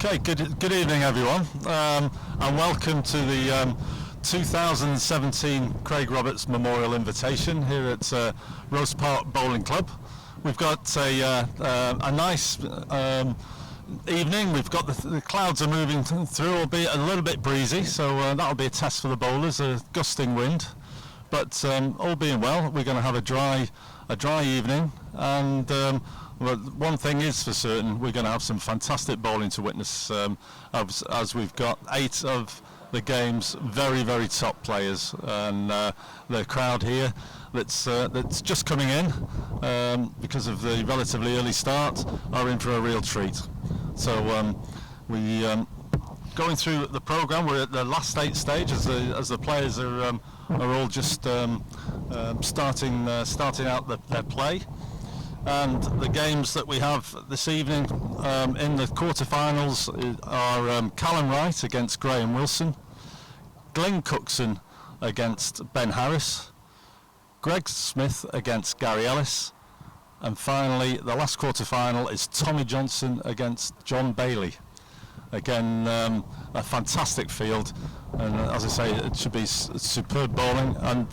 Okay, good evening everyone, and welcome to the 2017 Craig Roberts Memorial Invitation here at Rhos Park Bowling Club. We've got a nice evening. We've got the clouds are moving through, albeit a little bit breezy, so that'll be a test for the bowlers, a gusting wind. But all being well, we're going to have a dry evening, and well, one thing is for certain, we're going to have some fantastic bowling to witness, as we've got 8 of the game's very top players, and the crowd here that's just coming in because of the relatively early start are in for a real treat. So we going through the programme. We're at the last 8 stage as the players are all just starting out their play. And the games that we have this evening in the quarterfinals are Callum Wraight against Graeme Wilson, Glenn Cookson against Ben Harris, Greg Smith against Gary Ellis, and finally the last quarterfinal is Tommy Johnson against John Bailey. Again, a fantastic field, and as I say, it should be superb bowling. And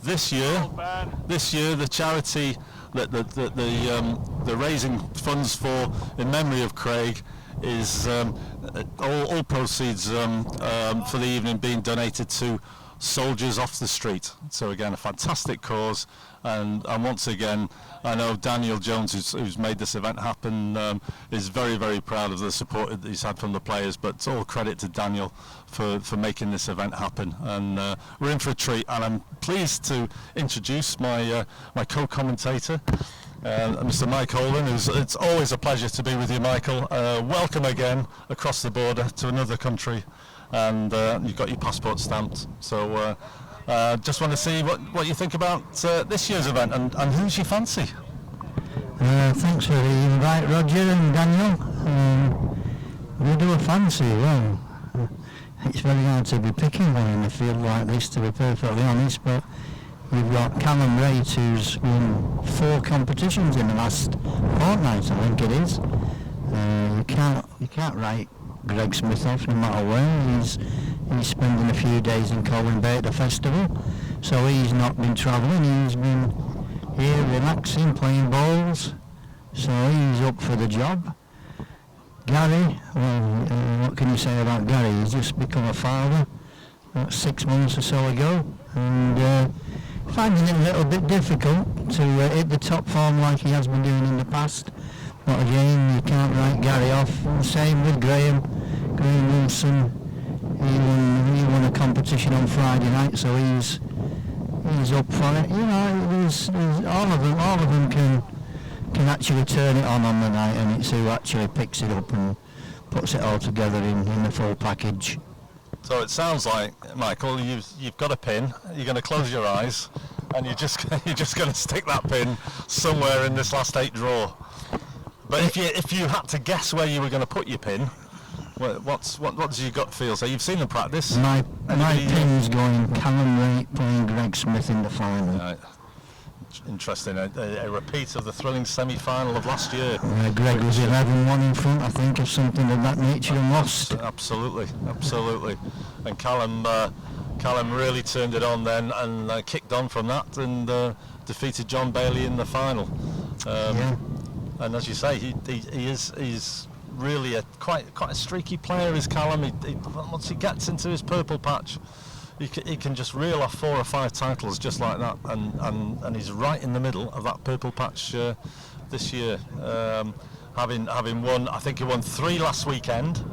this year the charity that the raising funds for in memory of Craig is all proceeds for the evening being donated to Soldiers Off the Street. So again, a fantastic cause, and once again, I know Daniel Jones, who's made this event happen, is very proud of the support that he's had from the players, but it's all credit to Daniel for making this event happen. And we're in for a treat, and I'm pleased to introduce my co-commentator, Mr. Mike Colwyn. It's always a pleasure to be with you, Michael. Welcome again across the border to another country, and you've got your passport stamped. So just want to see what you think about this year's event, and who's your fancy? Thanks for the invite, Roger and Daniel. We do a fancy. Well, it's very hard to be picking one in a field like this, to be perfectly honest, but we've got Callum Wraight, who's won 4 competitions in the last fortnight, I think it is. You can't write Greg Smith off, no matter where. He's spending a few days in Colwyn Bay at the festival, so he's not been travelling. He's been here relaxing, playing bowls, so he's up for the job. Gary, well, what can you say about Gary? He's just become a father about 6 months or so ago, and finding it a little bit difficult to hit the top form like he has been doing in the past. But again, you can't write Gary off. Same with Graeme Wilson. He won a competition on Friday night, so he's up for it. You know, there's all of them can actually turn it on the night, and it's who actually picks it up and puts it all together in the full package. So it sounds like, Michael, you've got a pin. You're going to close your eyes, and you're just going to stick that pin somewhere in this last 8 draw. But if you had to guess where you were going to put your pin, what does your gut feel? So you've seen them practice. My pin's going Callum Wraight playing Greg Smith in the final. Right. Interesting. A repeat of the thrilling semi-final of last year. Greg was 11-1 in front, I think, of something of that nature, and lost. Absolutely. And Callum really turned it on then, and kicked on from that, and defeated John Bailey in the final. And as you say, he's really quite a streaky player, is Callum. Once he gets into his purple patch, he can just reel off 4 or 5 titles just like that, and he's right in the middle of that purple patch this year, having won. I think he won 3 last weekend,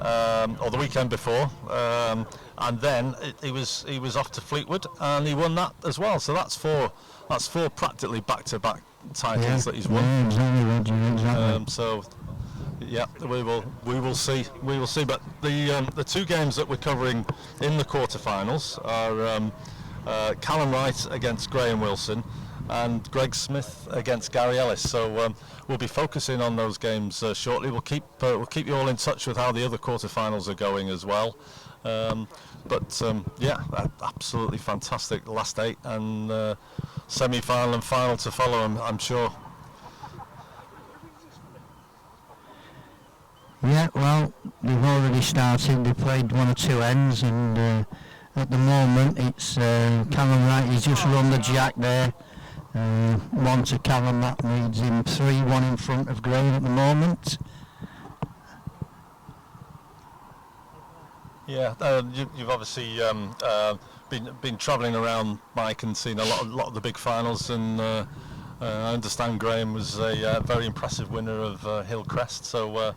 or the weekend before, and then he was off to Fleetwood, and he won that as well. So that's four practically back-to-back titles that he's won. Yeah, exactly, Roger, exactly. So yeah, we will see. But the 2 games that we're covering in the quarterfinals are Callum Wraight against Graeme Wilson and Greg Smith against Gary Ellis. So we'll be focusing on those games shortly. We'll keep you all in touch with how the other quarterfinals are going as well. Yeah, absolutely fantastic last 8, and semi-final and final to follow, I'm sure. already started. They played 1 or 2 ends, and at the moment it's Callum Wraight. He's just run the jack there. 1 to Callum, that leads him 3-1 in front of Graeme at the moment. Yeah, you've obviously been travelling around, Mike, and seen a lot of the big finals, and I understand Graeme was a very impressive winner of Hillcrest, so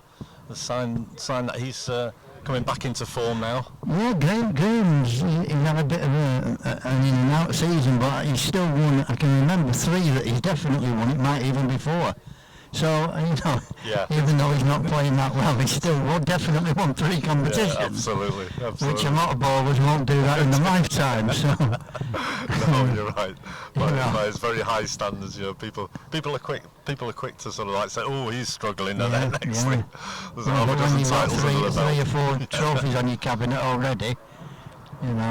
the sign that he's coming back into form now. Yeah, Graeme's he had a bit of an in and out season, but he's still won. I can remember 3 that he's definitely won. It might even be 4. So, yeah. Even though he's not playing that well, he still definitely won 3 competitions. Yeah, absolutely. Which a lot of bowlers won't do that in their lifetime. So. No, you're right. By his very high standards, people are quick to sort of like say, oh, he's struggling at that next thing. There's half a dozen titles under the belt. 3 or 4 trophies on your cabinet already.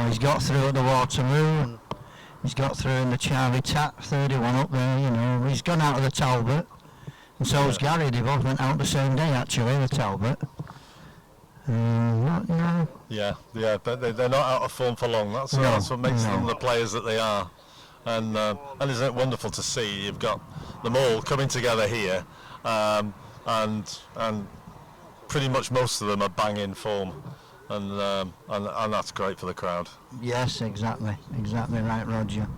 He's got through at the Waterloo, and he's got through in the Charlie Tapp, 31 up there. He's gone out of the Talbot. And so has Gary. They both went out the same day, actually, the Talbot. Yeah, but they're not out of form for long. That's what makes them the players that they are. And isn't it wonderful to see you've got them all coming together here, and pretty much most of them are bang in form, and that's great for the crowd. Yes, exactly right, Roger.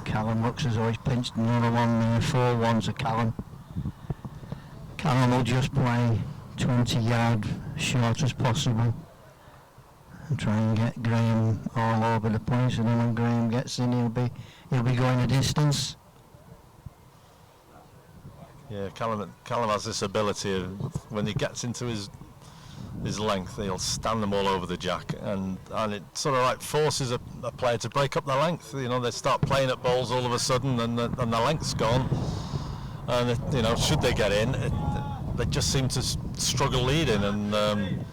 Callum looks as though he's pinched another one there, 4-1 to Callum. Callum will just play 20 yard short as possible and try and get Graeme all over the place, and then when Graeme gets in he'll be going a distance. Yeah, Callum has this ability of, when he gets into his length, he'll stand them all over the jack, and it sort of like forces a player to break up their length. They start playing at bowls all of a sudden, and the length's gone, and should they get in, they just seem to struggle leading, and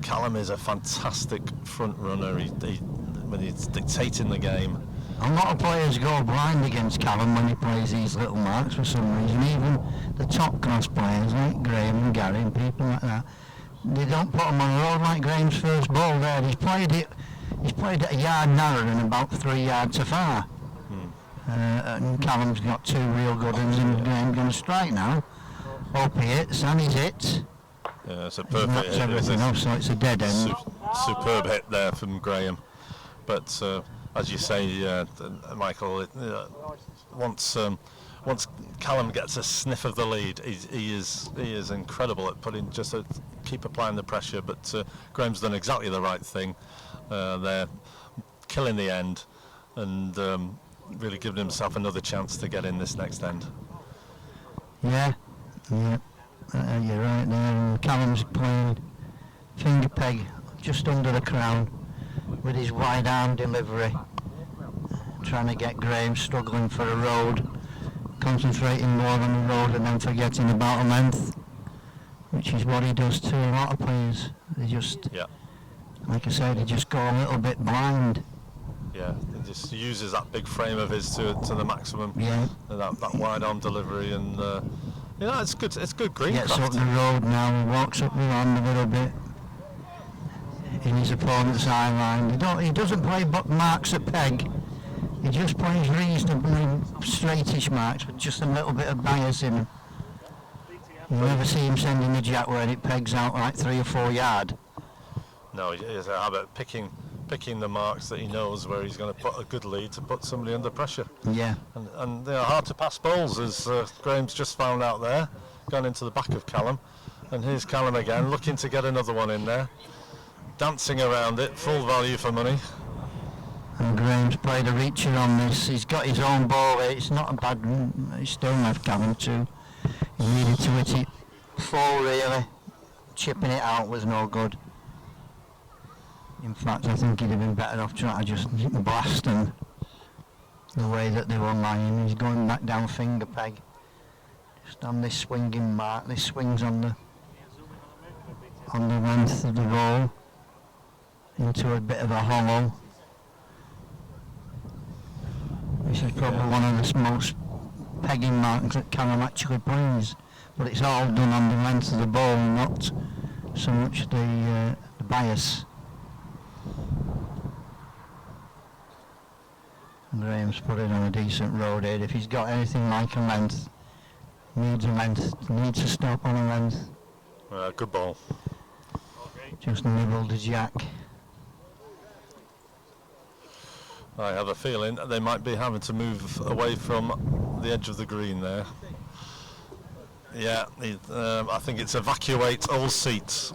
Callum is a fantastic front runner. When he's dictating the game. A lot of players go blind against Callum when he plays these little marks for some reason. Even the top class players like Graeme and Gary and people like that, they don't put him on the road like Graeme's first ball there. He's played it a yard narrower and about 3 yards too far. And Callum's got 2 real good ones, and Graeme's going to strike now. Hope he hits, and he's hit. Yeah, it's a perfect hit. Everything else, so it's a dead end. Superb hit there from Graeme. But as you say, Michael, once Callum gets a sniff of the lead, he is incredible at keep applying the pressure. But Graeme's done exactly the right thing. They're killing the end, and really giving himself another chance to get in this next end. Yeah, you're right there. Callum's playing finger peg just under the crown with his wide arm delivery, trying to get Graeme struggling for a road, concentrating more on the road and then forgetting about a length, which is what he does to a lot of players. They just, like I said, they just go a little bit blind. Yeah, he just uses that big frame of his to the maximum. Yeah. That wide arm delivery, and it's good. It's good green Gets craft. up the road now, walks up the land a little bit in his opponent's eye line. He doesn't play marks at peg. He just plays reasonably straightish marks with just a little bit of bias in him. You never see him sending the jack where it pegs out like 3 or 4 yard. No, he has a habit of picking the marks that he knows where he's going to put a good lead to put somebody under pressure. Yeah. And they are hard to pass bowls, as Graeme's just found out there, gone into the back of Callum. And here's Callum again, looking to get another one in there. Dancing around it, full value for money. And Graeme's played a reacher on this. He's got his own ball there. It's not a bad, he's still left Callum too. He needed to hit it full really. Chipping it out was no good. In fact, I think he'd have been better off trying to just blast them the way that they were lying. He's going back down finger peg. Just on this swinging mark. This swings on the length of the ball into a bit of a hollow. This is probably one of the most pegging marks that Callum actually plays. but it's all done on the length of the ball, not so much the bias. Graeme's put it on a decent road here. If he's got anything like a length, needs to stop on a length. Good ball. Just nibbled the jack. I have a feeling they might be having to move away from the edge of the green there. Yeah, I think it's evacuate all seats.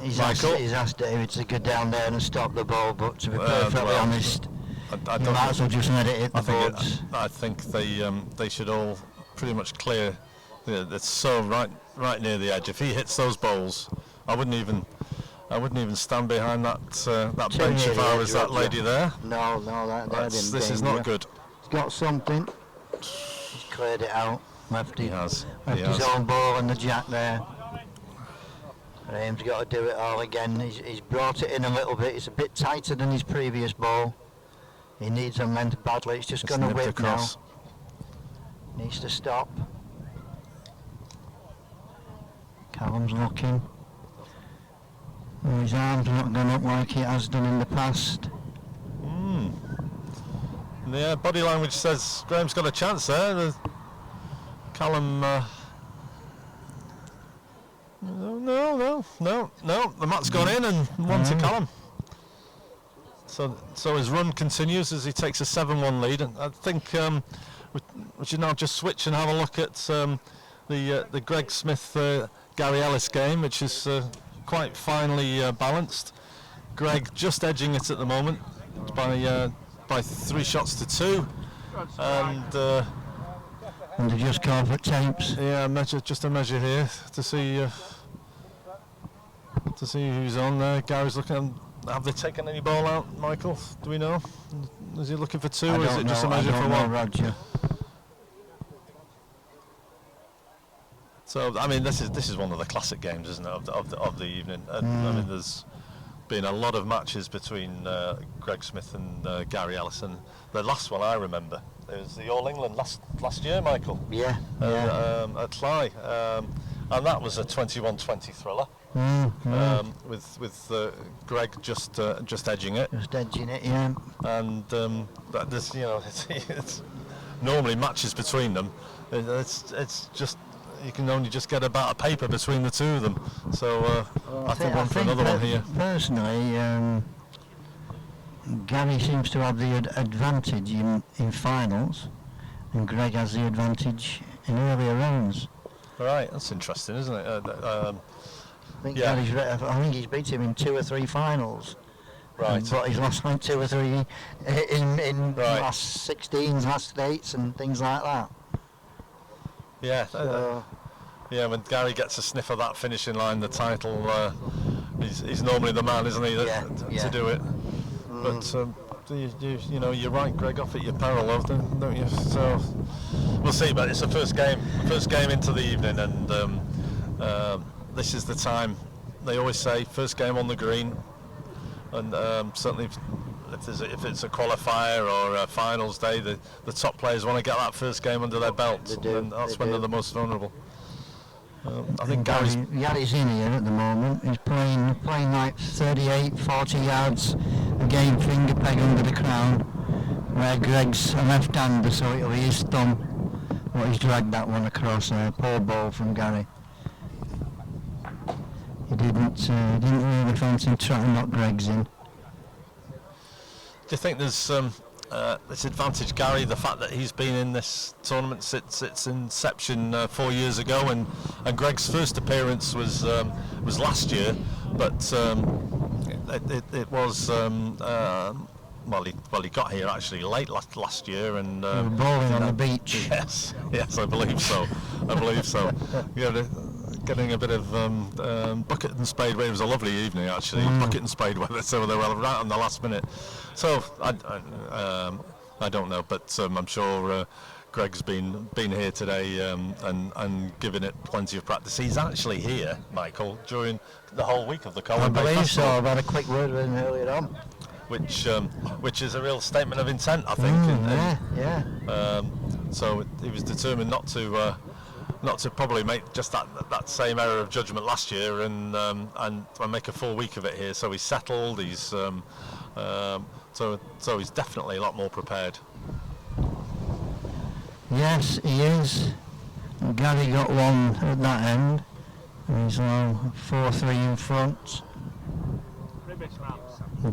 He's Michael? He's asked David to go down there and stop the ball, but to be perfectly honest, I you don't might as well just let it hit the boards. I think they should all pretty much clear. It's so right near the edge. If he hits those bowls, I wouldn't even stand behind that bench if I was that lady there. No, This is not good. He's got something. He's cleared it out. Left his own ball and the jack there. Graeme's got to do it all again. He's brought it in a little bit. It's a bit tighter than his previous ball. He needs a length badly. It's just going to whip across. Now. Needs to stop. Callum's looking. His arm's not gone up like he has done in the past. Yeah, body language says Graeme's got a chance there. Callum. No. The mat's gone in and one to Callum. So his run continues as he takes a 7-1 lead. And I think we should now just switch and have a look at the Greg Smith Gary Ellis game, which is quite finely balanced. Greg just edging it at the moment by 3 shots to 2, and they just call for tapes. Yeah, just a measure here to see who's on there. Gary's looking. Have they taken any ball out, Michael? Do we know? Is he looking for 2, or is it just a measure for 1? Roger. So I mean, this is one of the classic games, isn't it, of the evening? I mean, there's been a lot of matches between Greg Smith and Gary Ellis, and the last one I remember, it was the All England last year, Michael. Yeah. At Cly, and that was a 21-20 thriller. With Greg just edging it. Just edging it, yeah. And there's it's normally matches between them. It's just. You can only just get about a paper between the two of them. So I think one for another one here. Personally, Gary seems to have the advantage in finals, and Greg has the advantage in earlier rounds. Right, that's interesting, isn't it? I think he's beat him in 2 or 3 finals. Right. But he's lost like 2 or 3 in last 16s, last 8s, and things like that. Yeah, when Gary gets a sniff of that finishing line, the title, he's normally the man, isn't he, to do it. But you're right, Greg, off at your peril, don't you? So we'll see. But it's the first game into the evening, and this is the time. They always say first game on the green, and certainly. If it's a qualifier or a finals day, the top players want to get that first game under their belt, and that's when they're the most vulnerable. I think Gary's in here at the moment. He's playing like 38, 40 yards a game, finger peg under the crown, where Greg's a left-hander, so it'll be his thumb. But he's dragged that one across there. Poor ball from Gary. He didn't really fancy trying to knock Greg's in. Do you think there's this advantage, Gary, the fact that he's been in this tournament since its inception 4 years ago, and Greg's first appearance was last year, but it was he got here actually late last year, and bowling on the beach. Yes, I believe so. Yeah. Getting a bit of bucket and spade weather. It was a lovely evening actually, bucket and spade weather, so they were right on the last minute. So I don't know, but I'm sure Greg's been here today and given it plenty of practice. He's actually here, Michael, during the whole week of the Colwyn Bay. I believe so. I've had a quick word with him earlier on. Which is a real statement of intent, I think. Yeah. So he was determined not to not to probably make just that same error of judgment last year and make a full week of it here. So he's settled. He's so he's definitely a lot more prepared. Yes, he is. Gary got one at that end. He's now 4-3 in front.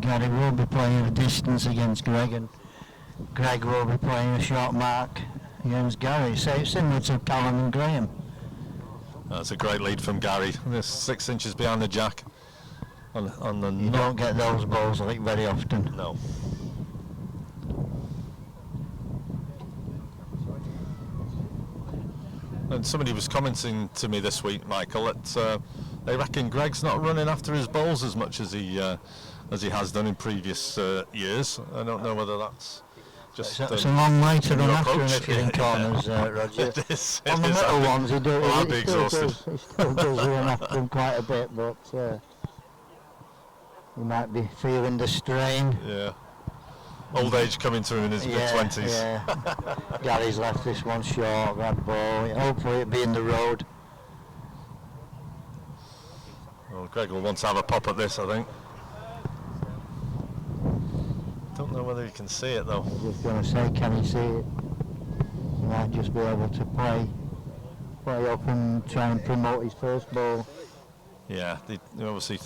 Gary will be playing a distance against Greg, and Greg will be playing a short mark against Gary. So it's similar to Callum and Graeme. That's a great lead from Gary. This 6 inches behind the jack. On the You don't get those balls, I think, very often. No. And somebody was commenting to me this week, Michael, that they reckon Greg's not running after his bowls as much as he has done in previous years. I don't know whether that's just. It's a long way to run after him if you're in corners, Roger. It is. On the middle ones, he does. I'd be exhausted. He still does run after them quite a bit, but he might be feeling the strain. Yeah. Old age coming to him in his mid-20s. Yeah. Gary's left this one short, that ball. Hopefully it'll be in the road. Well, Greg will want to have a pop at this, I think. Don't know whether he can see it though. I was just going to say, can he see it? He might just be able to play up and try and promote his first ball. Yeah, he obviously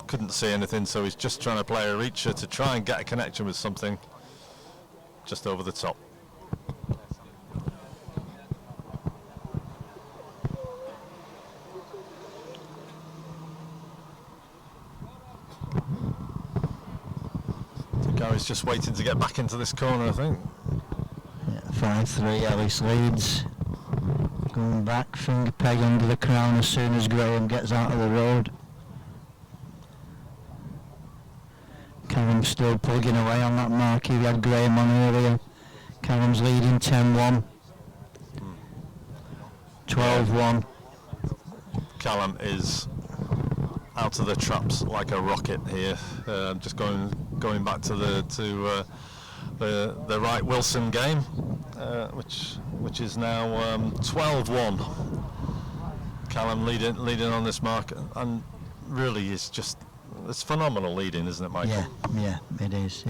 couldn't see anything, so he's just trying to play a reacher to try and get a connection with something just over the top. So Gary's just waiting to get back into this corner, I think. Yeah, 5-3, Ellis leads. Going back, finger peg under the crown as soon as Graeme gets out of the road. Callum's still plugging away on that mark he had Graeme on earlier. Callum's leading 10-1. 12-1. Callum is out of the traps like a rocket here. Just going back to the Wright Wilson game, which is now 12-1. Callum leading on this mark, and really is just, it's phenomenal leading, isn't it, Michael? Yeah, it is.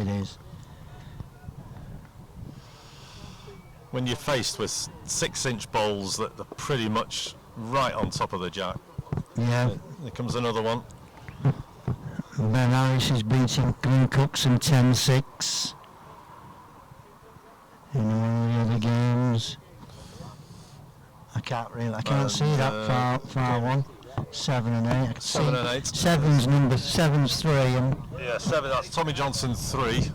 When you're faced with 6-inch bowls that are pretty much right on top of the jack. Yeah. Here comes another one. Ben Harris is beating Glenn Cookson 10-6. In one of the other games. I can't see that far one. 7 and 8. I can 7 see and 8. Seven's 3 and Yeah, 7. That's Tommy Johnson 3.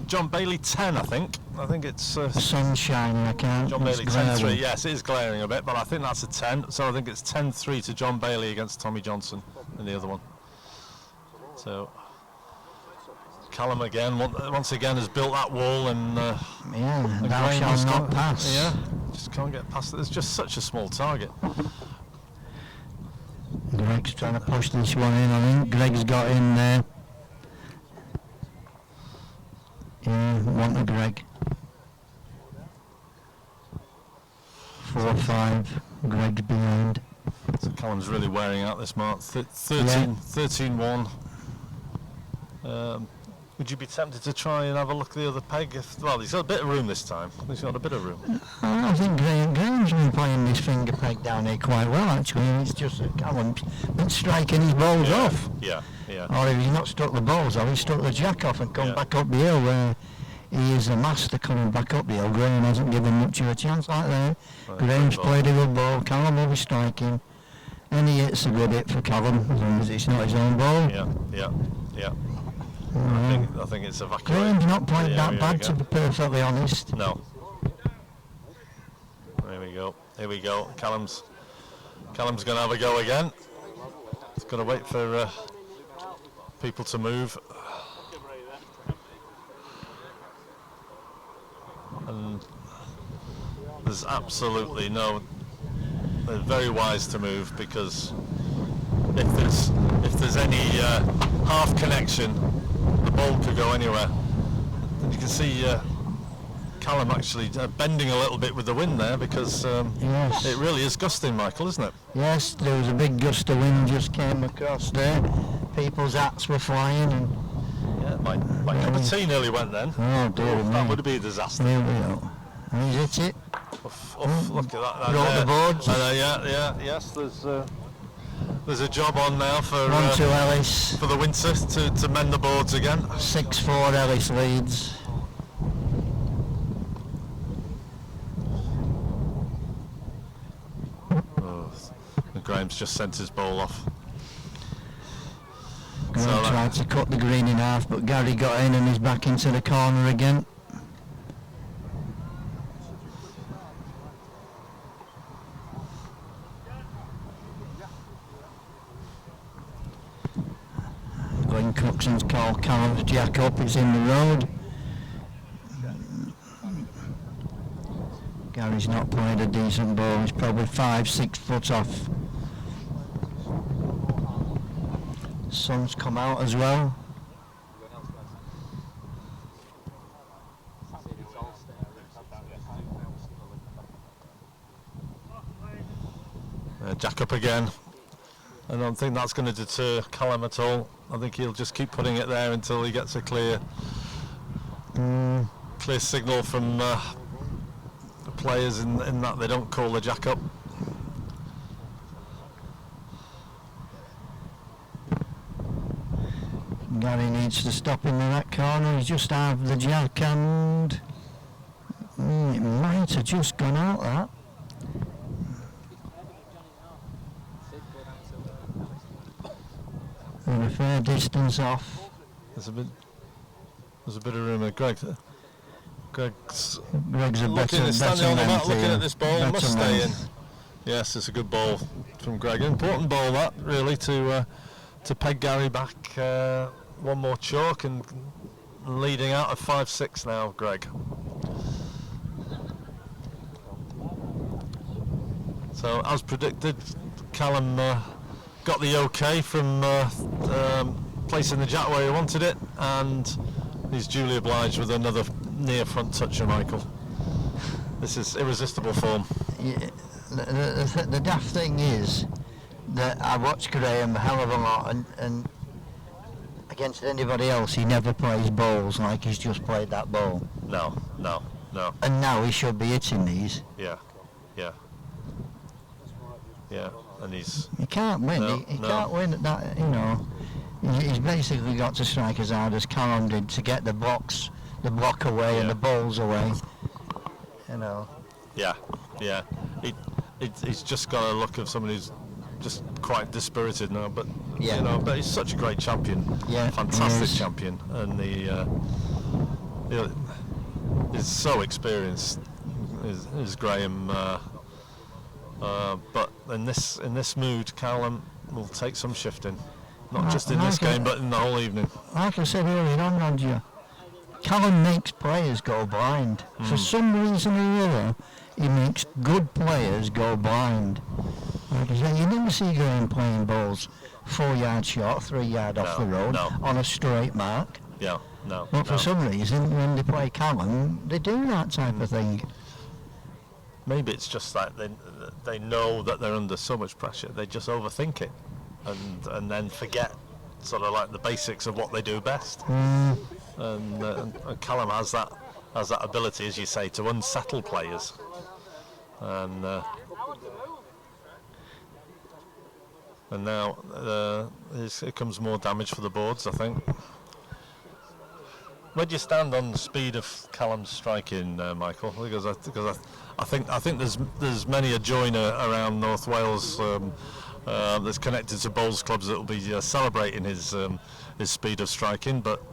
John Bailey 10, I think. I think it's the sun's shining. I can't. John Bailey 10-3. Yes, it is glaring a bit, but I think that's a 10. So I think it's 10-3 to John Bailey against Tommy Johnson in the other one. So Callum again, once again, has built that wall, and thou shalt not pass. Yeah, just can't get past it. It's just such a small target. Greg's trying to push this one in. I think Greg's got in there. Yeah, one to Greg. 4-5. Greg's behind. So Callum's really wearing out this mark. 13-1. Would you be tempted to try and have a look at the other peg? Well, he's got a bit of room this time. He's got a bit of room. I think Graham's been playing this finger peg down here quite well, actually. It's just that Callum's been striking his balls off. Yeah. Or if he's not struck the balls off, he's struck the jack off and come back up the hill, where he is a master coming back up the hill. Graeme hasn't given much of a chance like that. Right, Graham's played a good ball. Callum will be striking. Any hit's a good hit for Callum, as long as it's not his own ball. Yeah. I think it's evacuated. Graham's not played that bad, to be perfectly honest. No. Here we go. Callum's going to have a go again. He's got to wait for people to move. And there's absolutely no. They're very wise to move, because if there's any half connection, the ball could go anywhere. And you can see Callum actually bending a little bit with the wind there, because Yes. it really is gusting, Michael, isn't it? Yes, there was a big gust of wind just came across there. People's hats were flying and... Yeah, my cup of tea nearly went then. Oh dear me. That would be a disaster. Here we go. He's hit it. Look at that. Brought the boards. Yes, there's a job on now for One to Ellis. for the winter to mend the boards again. 6-4 Ellis leads. Oh, Graeme's just sent his ball off. Graeme tried to cut the green in half, but Gary got in and he's back into the corner again. Glenn Coxon's called Callum's jack up, it's in the road. Gary's not played a decent ball, he's probably 5-6 foot off. Sun's come out as well. Jack up again. I don't think that's going to deter Callum at all. I think he'll just keep putting it there until he gets a clear signal from the players in that they don't call the jack up. Gary needs to stop in that corner. He's just out of the jack and it might have just gone out that. We're a fair distance off. There's a bit of room there. Greg's a better standing on the mat looking at this ball. Better Must stay in. length. Yes, it's a good ball from Greg. An important ball that, really, to peg Gary back one more chalk and leading out of 5-6 now, Greg. So, as predicted, Callum got the OK from placing the jack where he wanted it, and he's duly obliged with another near front toucher, Michael. This is irresistible form. Yeah, the daft thing is that I watch Graeme a hell of a lot, and against anybody else he never plays balls like he's just played that ball. No. And now he should be hitting these. Yeah, and he's... He can't win. He can't win at that, you know. He's basically got to strike as hard as Callum did to get the block away and the balls away. You know. Yeah. He's just got a look of somebody who's just quite dispirited now, but you know, but he's such a great champion. Yeah, fantastic champion, and he's so experienced. Is Graeme, but in this mood, Callum will take some shifting, not just in this game, but in the whole evening. Like I said earlier on, Roger, Callum makes players go blind. For some reason or other, he makes good players go blind. Like I said, you never see Graeme playing balls 4 yards short, 3 yards off the road on a straight mark. But for some reason, when they play Callum, they do that type of thing. Maybe it's just like they know that they're under so much pressure, they just overthink it, and then forget sort of like the basics of what they do best. And Callum has that ability, as you say, to unsettle players, and now here comes more damage for the boards, I think. Where do you stand on the speed of Callum's striking, Michael? Because I think there's many a joiner around North Wales that's connected to bowls clubs that will be celebrating his speed of striking, but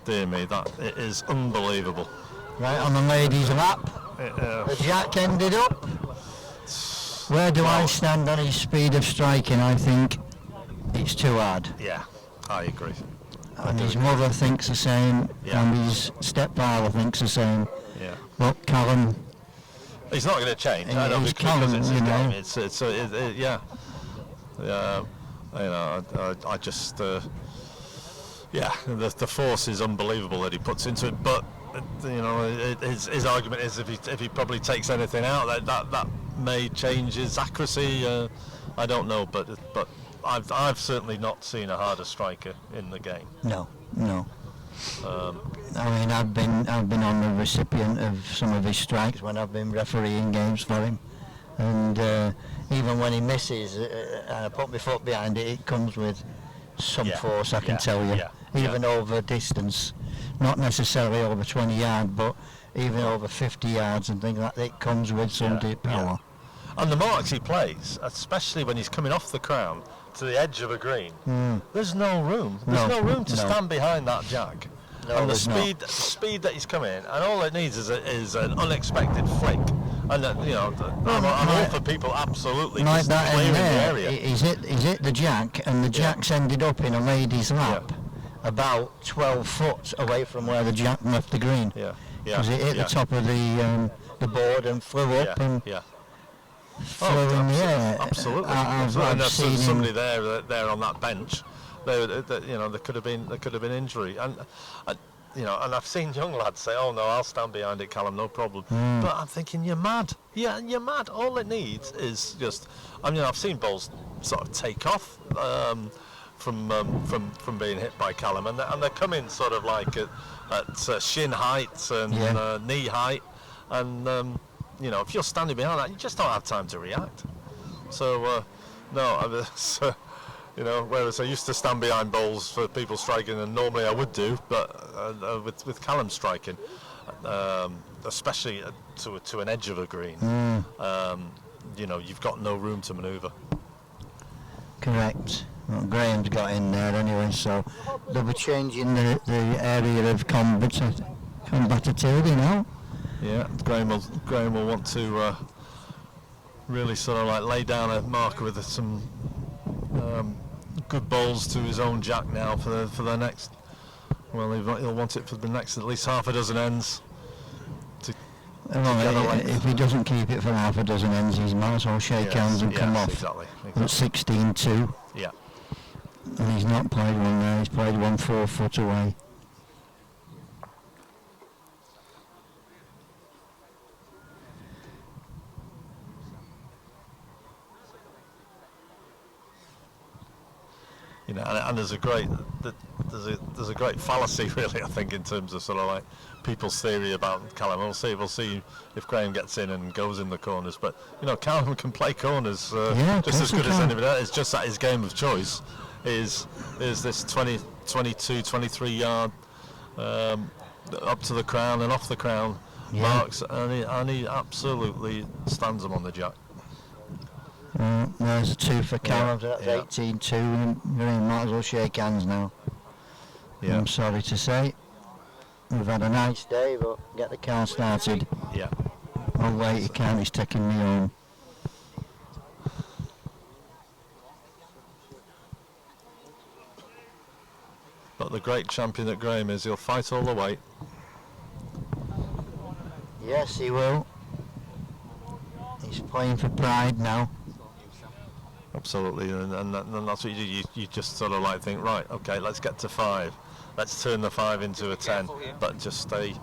dear me, it is unbelievable. Right on the ladies' lap, the jack ended up. Where do I stand on his speed of striking? I think it's too hard. Yeah, I agree. And his mother thinks the same, and his stepfather thinks the same. Yeah. But Callum... He's not going to change. I know, because it's his game. Yeah. You know, I just... the force is unbelievable that he puts into it, but his argument is if he probably takes anything out, that may change his accuracy. I don't know, but I've certainly not seen a harder striker in the game. No. I mean, I've been on the recipient of some of his strikes when I've been refereeing games for him, and even when he misses and I put my foot behind it, it comes with some force, I can tell you. Even over distance, not necessarily over 20 yards, but even over 50 yards and things like that, it comes with some deep power. And the marks he plays, especially when he's coming off the crown to the edge of a green, there's no room. There's no room to stand behind that jack. No, and the speed that he's coming, and all it needs is an unexpected flick. And I'm all for people absolutely like just that clearing in the there. area. He's hit the jack, and the jack's ended up in a lady's lap, about 12 foot away from where the jack left the green. Because it hit the top of the board and flew up and flew in the air. Absolutely. I've seen somebody there on that bench. There could have been injury, and I've seen young lads say, "Oh no, I'll stand behind it, Callum, no problem." But I'm thinking, you're mad. Yeah, you're mad. All it needs is just. I've seen balls sort of take off from being hit by Callum, and they're coming sort of like at shin height and knee height, and if you're standing behind that, you just don't have time to react. So whereas I used to stand behind balls for people striking, and normally I would do, but with Callum striking, especially to an edge of a green, you've got no room to manoeuvre. Correct. Well, Graeme's got in there anyway, so they'll be changing the area of combativity now. Yeah, Graeme will want to really sort of like lay down a marker with some good balls to his own jack now for the next. Well, he'll want it for the next at least half a dozen ends. If he doesn't keep it for half a dozen ends, he might as well shake hands and come off. Exactly. At 16-2. Yeah. And he's not played one there. He's played one 4 foot away. And there's a great fallacy really, I think, in terms of sort of like people's theory about Callum. We'll see if Graeme gets in and goes in the corners, but Callum can play corners just as good as anybody else. It's just that his game of choice is this 20, 22, 23 yard up to the crown and off the crown marks, and he absolutely stands them on the jack. There's a 2 for Callum, so that's 18-2, and we might as well shake hands now. Yeah. I'm sorry to say. We've had a nice day, but get the car started. Yeah. Oh wait, he can't, he's taking me home. But the great champion that Graeme is, he'll fight all the way. Yes, he will. He's playing for pride now. Absolutely, and that's what you do. You just sort of like think, right, okay, let's get to 5. Let's turn the 5 into a 10, but just stay.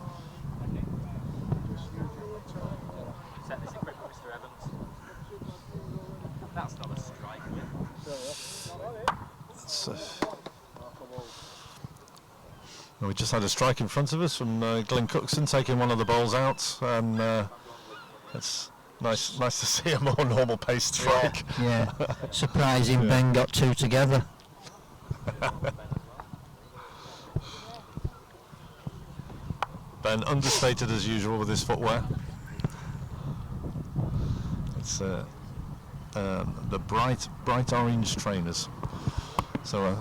Set this equipment, Mr. Evans. That's not a strike. Well, we just had a strike in front of us from Glyn Cookson taking one of the balls out, and it's nice to see a more normal paced strike. Yeah. Surprising Ben got 2 together. Ben understated as usual with his footwear. It's the bright orange trainers. So.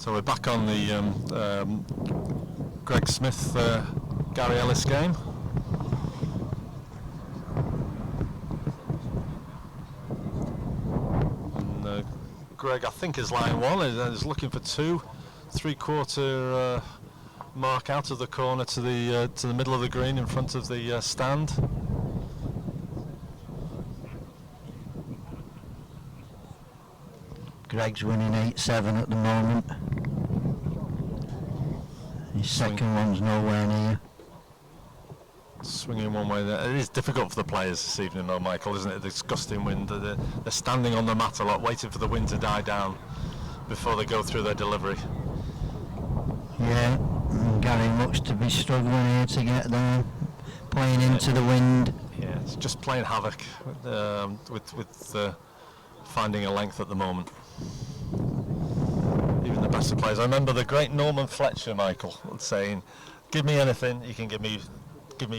So we're back on the Greg Smith, Gary Ellis game. And Greg, I think, is line one, is looking for two, 3/4 mark out of the corner to the middle of the green in front of the stand. Greg's winning 8-7 at the moment. His second one's nowhere near. Swinging one way there. It is difficult for the players this evening though, Michael, isn't it? The disgusting wind. They're standing on the mat a lot, waiting for the wind to die down before they go through their delivery. Yeah, and Gary looks to be struggling here to get there, playing into the wind. Yeah, it's just playing havoc with finding a length at the moment. Even the best of players. I remember the great Norman Fletcher, Michael, saying, "Give me anything. You can give me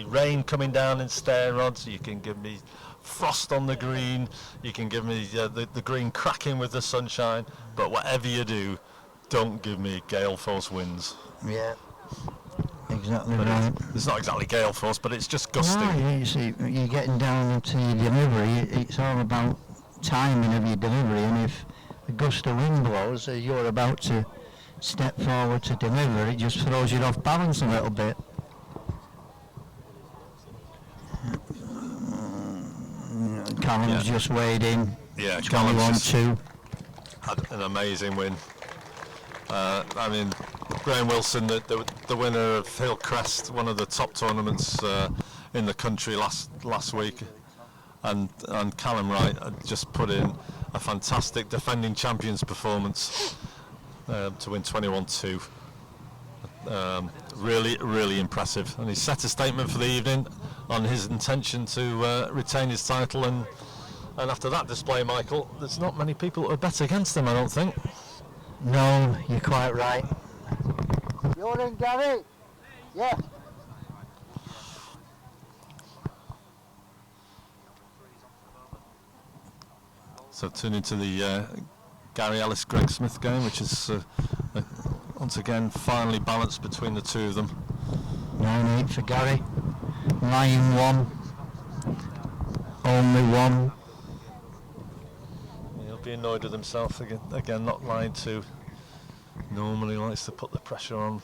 rain coming down in stair rods. You can give me frost on the green. You can give me the green cracking with the sunshine. But whatever you do, don't give me gale force winds." Yeah, exactly But right. it's not exactly gale force, but it's just gusting. No, you see, you're getting down into your delivery. It's all about timing of your delivery, and if a gust of wind blows as you're about to step forward to deliver, it just throws you off balance a little bit. Callum's just weighed in. Yeah, Callum's just 21-2. had an amazing win. I mean, Graeme Wilson, the winner of Hillcrest, one of the top tournaments in the country last week, and Callum Wraight had just put in a fantastic defending champions performance to win 21-2. Really impressive, and he set a statement for the evening on his intention to retain his title, and after that display, Michael, there's not many people who bet against him, I don't think. No, you're quite right. You're in, Gary? Yeah. So turning to the Gary Ellis Greg Smith game, which is once again finally balanced between the two of them. 9-8 for Gary. Line one. Only one. He'll be annoyed with himself again, not line two. Normally likes to put the pressure on,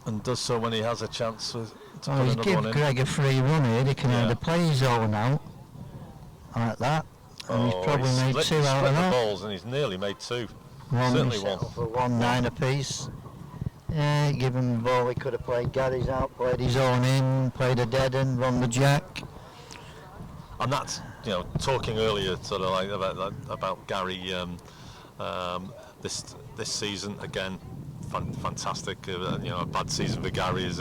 and does so when he has a chance to put He's another one give in. Greg a free run here. He can Yeah. either play his own out like that, and he's probably made split, two out split of the that. balls, and he's nearly made two. One Certainly he one. settled for 1-9 apiece. Yeah, give him the ball. He could have played Gary's out, played his own in, played a dead end, run the jack. And that's, talking earlier sort of like about Gary this season again. Fantastic. A bad season for Gary is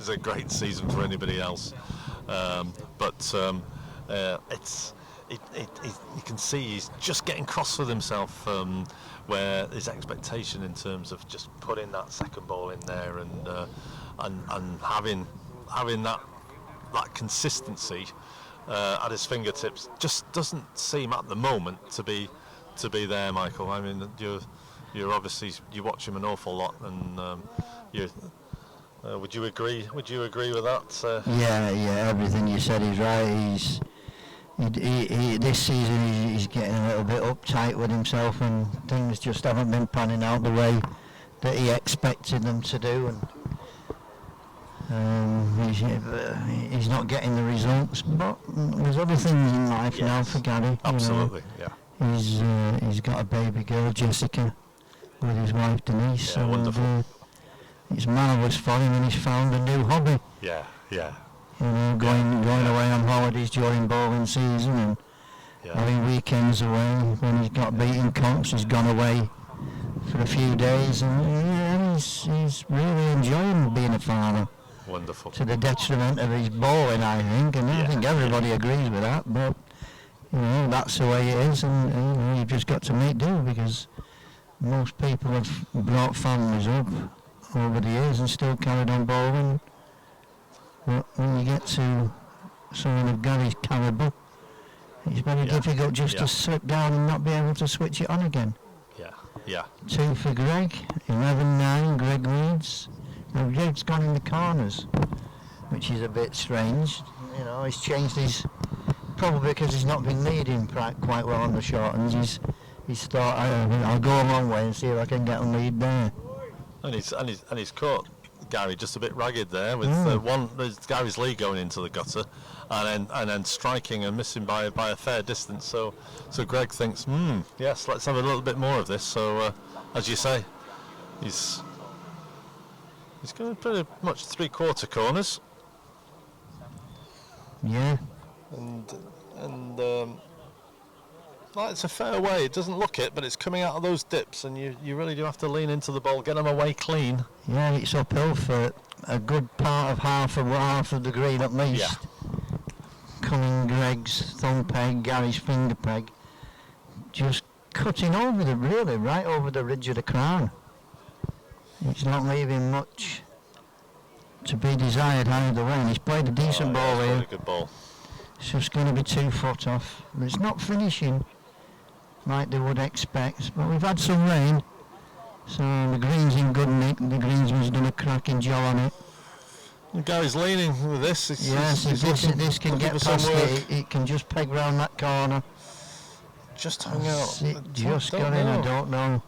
a great season for anybody else. You can see he's just getting cross with himself, where his expectation in terms of just putting that second ball in there and having that consistency at his fingertips just doesn't seem at the moment to be there, Michael. I mean, you're obviously, you watch him an awful lot, and would you agree? Would you agree with that? Yeah, everything you said is right. He this season he's getting a little bit uptight with himself, and things just haven't been panning out the way that he expected them to do, and he's not getting the results. But there's other things in life now for Gary. Absolutely, He's got a baby girl, Jessica, with his wife Denise. Yeah, wonderful. It's marvellous for him, and he's found a new hobby. Yeah. Going away on holidays during bowling season, and having weekends away. When he's got beaten comps, he's gone away for a few days, and he's really enjoying being a father. Wonderful. To the detriment of his bowling, I think, and I think everybody agrees with that. But that's the way it is, and you've just got to make do, because most people have brought families up over the years and still carried on bowling. But when you get to someone of Gary's calibre, it's very difficult just to slip down and not be able to switch it on again. Yeah. 2 for Greg, 11-9, Greg leads. Now Greg's gone in the corners, which is a bit strange. You know, he's changed his, probably because he's not been leading quite well on the short ends. He's thought, I'll go a long way and see if I can get a lead there. And he's caught Gary just a bit ragged there with there's Gary's lead going into the gutter, and then striking and missing by a fair distance. So Greg thinks, yes, let's have a little bit more of this. So as you say, he's going pretty much 3/4 corners. Yeah. And well, it's a fair way. It doesn't look it, but it's coming out of those dips, and you really do have to lean into the ball, get them away clean. Yeah, it's uphill for a good part of half of the green at least. Yeah. Coming Greg's thumb peg, Gary's finger peg, just cutting over right over the ridge of the crown. It's not leaving much to be desired either way, and he's played a decent ball here. Played a good ball. It's just going to be 2 foot off. But it's not finishing like they would expect, but we've had some rain, so the green's in good nick. The greensman's done a cracking job on it. And Gary's leaning with this. Yes, if this can get past it, it can just peg round that corner. Just hung out. It just got in, I don't know.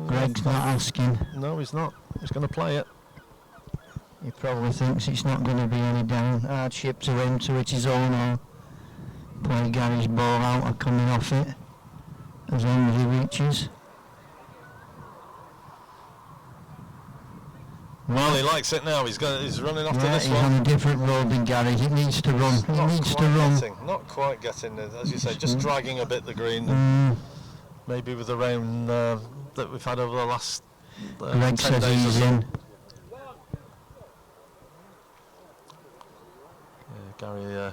Greg's not asking. No, he's not. He's going to play it. He probably thinks it's not going to be any down hardship to him to hit his own or play Gary's ball out or coming off it as long as he reaches. Well, he likes it now. He's running off to this he's one. on a different road than Gary. He needs to run. Not quite getting it, as you say, just dragging a bit the green. Maybe with the rain that we've had over the last Greg 10 says days he's or so. in. Gary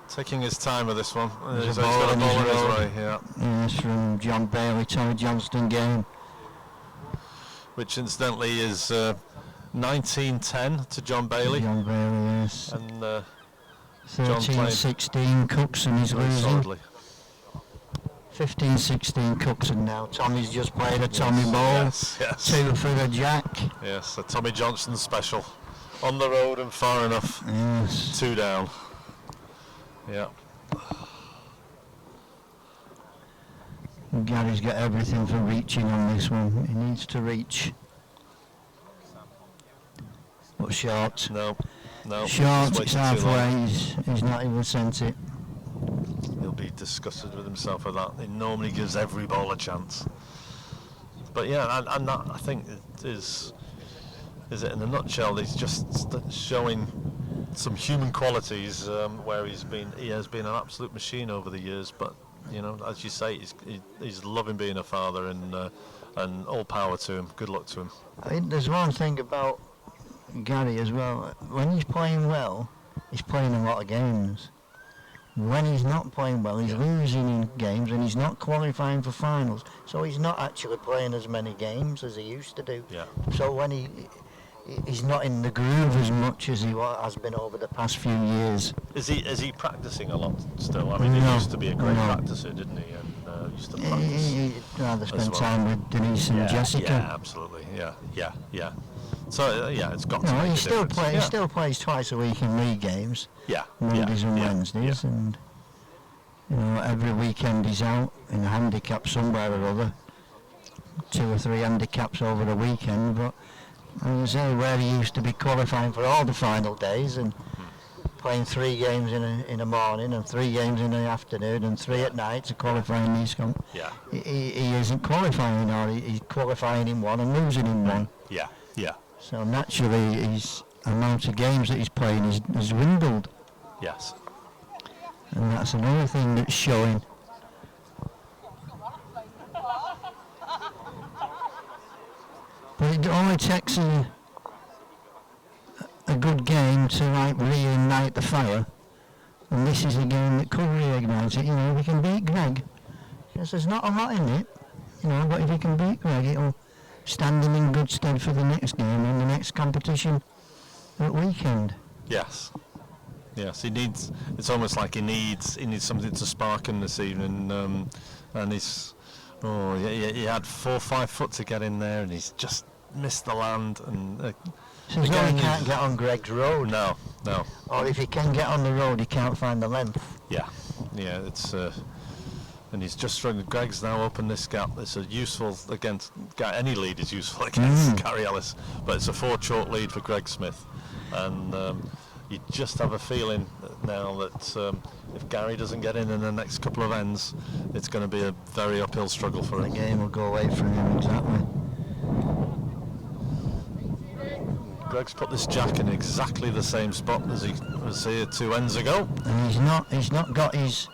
taking his time with this one. There's He's a got a ball ball in in his his road. way, yeah. Yes, from John Bailey, Tommy Johnston game. Which incidentally is 19-10 to John Bailey. John Bailey, yes. And 13-16 Cookson is very losing. solidly. 15-16 Cookson now. Tommy's just played a Tommy ball. Yes. 2 for the Jack. Yes, a Tommy Johnson special. On the road and far enough. Yes. 2 down. Yeah. Gary's got everything for reaching on this one. He needs to reach. But short. No. Short, he's it's waiting too long. halfway. He's not even sent it. He'll be disgusted with himself for that. He normally gives every ball a chance. But yeah, and that, I think, is it in a nutshell. He's just showing some human qualities where he has been an absolute machine over the years. But you know, as you say, he's loving being a father, and all power to him. Good luck to him. I think there's one thing about Gary as well. When he's playing well, he's playing a lot of games. When he's not playing well, he's losing in games, and he's not qualifying for finals. So he's not actually playing as many games as he used to do. Yeah. So when he's not in the groove as much as he has been over the past few years. Is he practicing a lot still? I mean, he used to be a great practicer, didn't he? And used to practice. He'd rather spend well. time with Denise and Jessica. Yeah, absolutely. Yeah. So it's got to No, make he a still difference. plays. He still plays twice a week in league games. Yeah. Mondays and Wednesdays, and you know, every weekend he's out in a handicap somewhere or other. 2 or 3 handicaps over the weekend, but I would say where he used to be qualifying for all the final days and playing 3 games in the morning and 3 games in the afternoon and 3 at night to qualify in these he isn't qualifying, or he's qualifying in 1 and losing in 1. Yeah. So naturally his amount of games that he's playing has dwindled. Yes. And that's another thing that's showing. But it only takes a good game to reignite the fire. And this is a game that could reignite it. You know, if we can beat Greg, because there's not a lot in it, you know, but if he can beat Greg, it'll stand him in good stead for the next game and the next competition at weekend. Yes, he needs. It's almost like he needs something to spark him this evening, and he's Oh, yeah, he had 4 or 5 foot to get in there, and he's just missed the land. And So he can't get on Greg's road. No. Or if he can get on the road, he can't find the length. Yeah, it's and he's just struggling. Greg's now opened this gap. It's a useful against any lead is useful against Gary Ellis, but it's a 4-chalk lead for Greg Smith, and you just have a feeling now that if Gary doesn't get in the next couple of ends, it's going to be a very uphill struggle for him. The game will go away from him, exactly. Greg's put this jack in exactly the same spot as he was here 2 ends ago. And he's not got his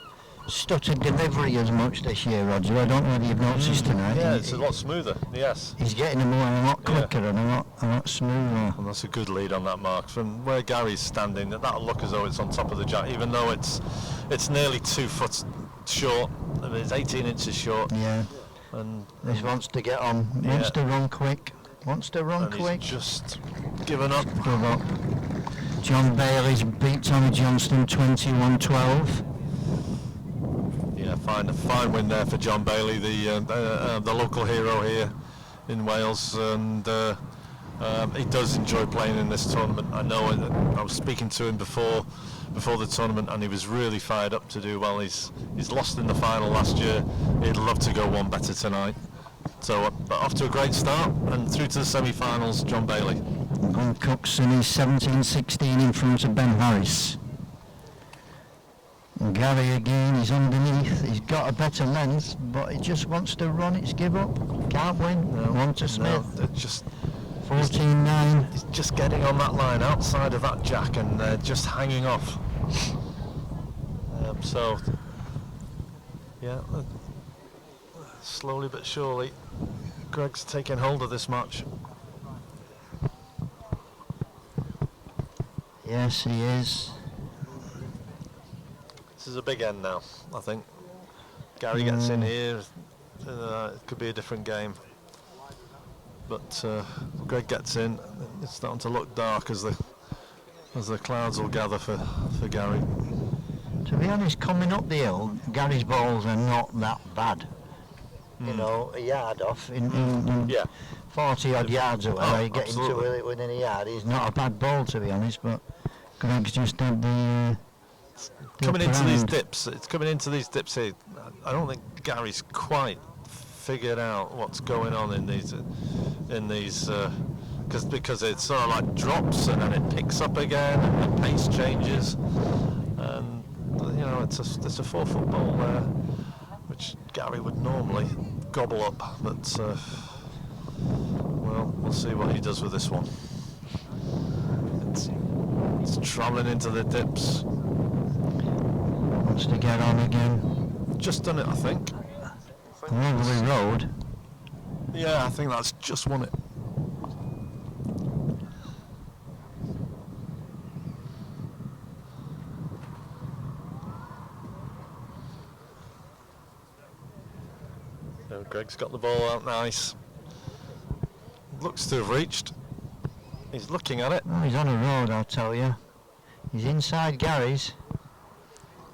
stuttered delivery as much this year, Roger. I don't know whether you've noticed tonight. Yeah, it's a lot smoother, yes. He's getting them a lot quicker and a lot smoother. And that's a good lead on that mark. From where Gary's standing, that'll look as though it's on top of the jack, even though it's nearly 2 foot short. I mean, it's 18 inches short. Yeah. And this wants to get on. Wants to run quick. Wants to run quick. He's just given up. Give up. John Bailey's beat Tommy Johnston 21-12. Yeah, fine win there for John Bailey, the local hero here in Wales, and he does enjoy playing in this tournament. I know. I was speaking to him before the tournament, and he was really fired up to do well. He's lost in the final last year. He'd love to go one better tonight. So off to a great start and through to the semi-finals, John Bailey. Gun Cookson is 17-16 in front of Ben Harris. And Gary again is underneath. He's got a better length, but he just wants to run. It's give up. Can't win. No, One to Smith. No, just 14-9. He's just getting on that line outside of that jack and just hanging off. So, yeah, slowly but surely, Greg's taking hold of this match. Yes, he is. This is a big end now, I think. Gary gets in here, it could be a different game. But Greg gets in, it's starting to look dark as the clouds will gather for Gary. To be honest, coming up the hill, Gary's balls are not that bad. You know, a yard off in 40 odd yards away, you get into it within a yard. He's not a bad ball, to be honest, but Greg's just had the coming into these dips. It's coming into these dips here. I don't think Gary's quite figured out what's going on in these because it's sort of like drops and then it picks up again and the pace changes, and you know it's a 4 foot ball there, which Gary would normally gobble up, but well, we'll see what he does with this one. It's travelling into the dips. Wants to get on again. Just done it, I think. Lovely road. Yeah, I think that's just won it. So Greg's got the ball out nice. Looks to have reached. He's looking at it. Oh, he's on a road, I'll tell you. He's inside Gary's.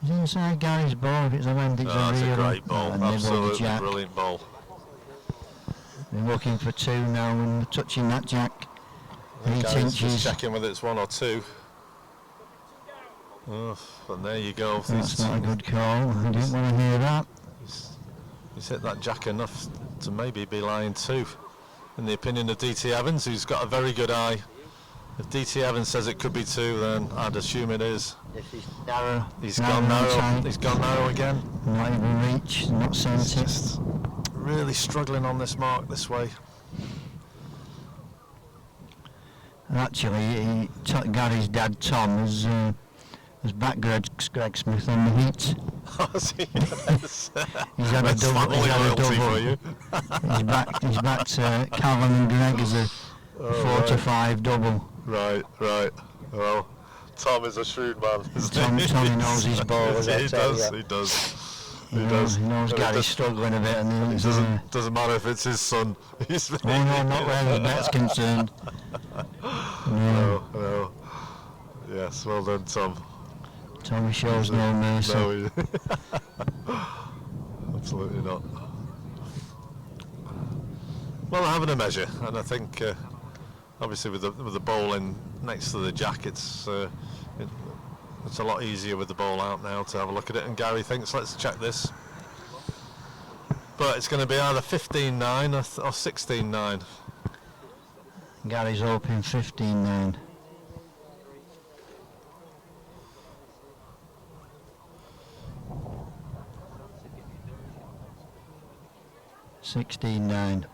He's inside Gary's ball. If it's a length, it's That's a a real. great ball. Absolutely jack. Brilliant ball. They're looking for 2 now and touching that jack. 8 Gary's just inches. checking whether it's 1 or 2. Oh, and there you go. That's not a good call. I didn't want to hear that. He's hit that jack enough to maybe be lying 2, in the opinion of DT Evans, who's got a very good eye. If DT Evans says it could be 2, then I'd assume it is. This is narrow. He's gone narrow. He's gone narrow again. Not even reach. Not sent it. Just really struggling on this mark this way. Actually, Gary's dad Tom has backed Greg Smith on the heat. Yes. He's had a That's double. family He's had a loyalty double. for you. He's backed Callum and Greg as a 4 to 5 double. Right. Well, Tom is a shrewd man. Tommy knows his ball. Yes, as I he tell does. you. He does. He knows And Gary's struggling a bit, and it doesn't matter if it's his son. oh no, not where the bet's concerned. No. No. Yes, well done, Tom. Tommy shows no mercy. No, absolutely not. Well, they're having a measure, and I think obviously with the ball in next to the jack, it's a lot easier with the ball out now to have a look at it. And Gary thinks, let's check this. But it's going to be either 15-9 or 16-9. Gary's hoping 15-9. $16-9.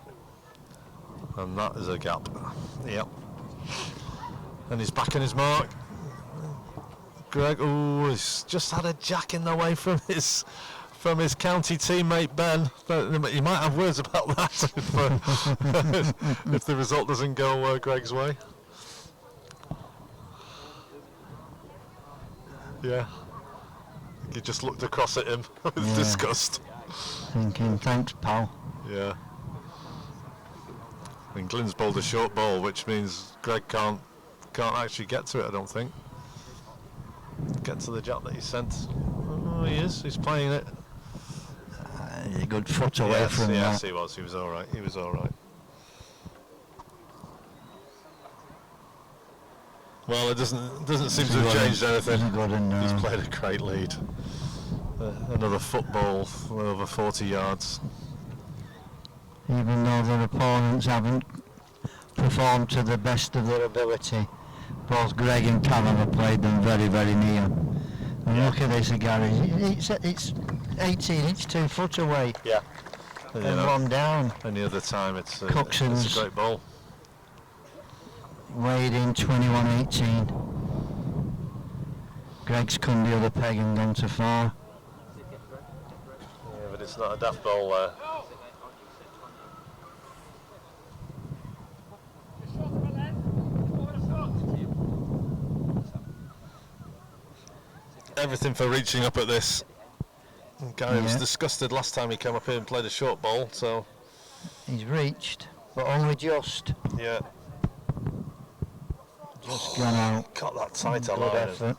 And that is a gap. Yep. And he's back in his mark. Greg, oh, he's just had a jack in the way from his county teammate Ben. But you might have words about that if the result doesn't go Greg's way. Yeah. He just looked across at him with disgust. Thinking, thanks, pal. Yeah. I mean, Glyn's bowled a short ball, which means Greg can't actually get to it, I don't think. Get to the jack that he sent. Oh, he is. He's playing it. A good foot away from that. Yes, he was. He was all right. He was all right. Well, it doesn't seem to have changed anything. He's played a great lead. Another football over 40 yards. Even though their opponents haven't performed to the best of their ability, both Greg and Callum have played them very, very near. And look at this, Gary. It's 18. It's 2 foot away. Yeah. And one down. Any other time, it's a great ball. Weighed in 21-18. Greg's come the other peg and gone too far. Yeah, but it's not a daft ball there. Everything for reaching up at this. Gary was disgusted last time he came up here and played a short ball, so he's reached, but only just. Yeah. Just gone out. Got that tight a Good line. effort.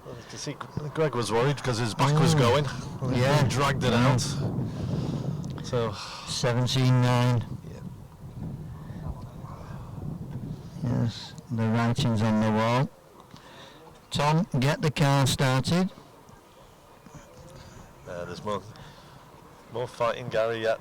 You can see Greg was worried because his back was going. Yeah. He dragged it out. So 17-9. Yes, the writing's on the wall. Tom, get the car started. There's more fighting Gary yet.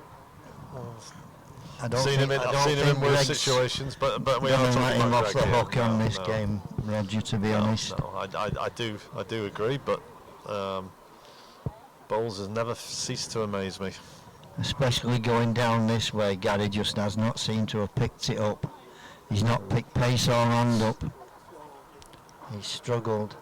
I've seen him in worse situations, but we are talking about off the hook on this game, Roger. To be honest, I do agree, but bowls has never ceased to amaze me. Especially going down this way, Gary just has not seemed to have picked it up. He's not picked pace or hand up. He's struggled.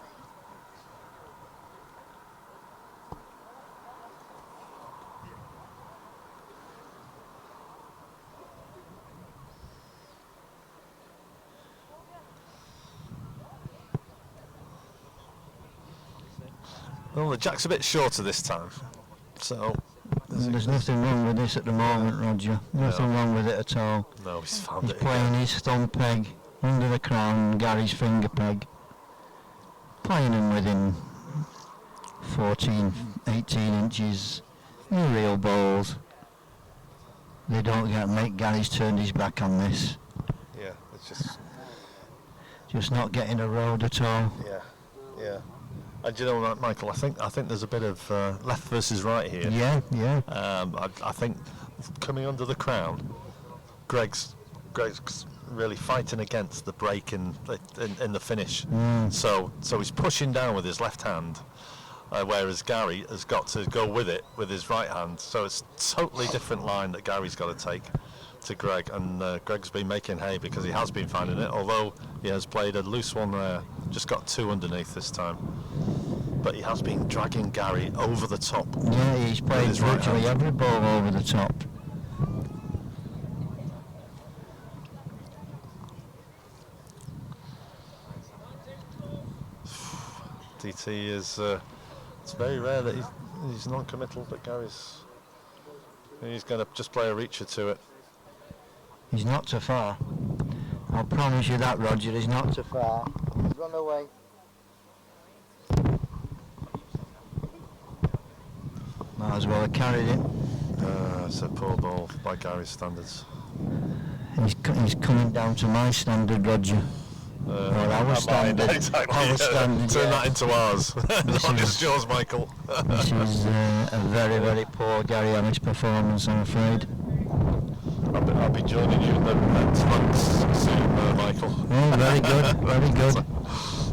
Well, the jack's a bit shorter this time, so there's nothing wrong with this at the moment, Roger. Nothing wrong with it at all. No, he's found it. He's playing his thumb peg under the crown, Gary's finger peg. Playing them within 14, 18 inches. They're real balls. They don't make Gary's turned his back on this. Yeah, it's just not getting a road at all. Yeah. And you know what, Michael? I think there's a bit of left versus right here. Yeah. I think coming under the crown, Greg's really fighting against the break in the finish. So he's pushing down with his left hand, whereas Gary has got to go with it with his right hand. So it's a totally different line that Gary's got to take to Greg, and Greg's been making hay because he has been finding it, although he has played a loose one there, just got 2 underneath this time. But he has been dragging Gary over the top. Yeah, he's played virtually every ball over the top. DT is, it's very rare that he's non-committal, but he's going to just play a reacher to it. He's not too far. I'll promise you that, Roger. He's not too far. Run away. Might as well have carried it. It's a poor ball by Gary's standards. He's coming down to my standard, Roger. Or our standard. Exactly. Our standard, Turn yeah. that into ours. Not just yours, Michael. This is a very, very poor Gary Ellis performance, I'm afraid. I'll be joining you in the next months soon, Michael. Oh, very good, very good.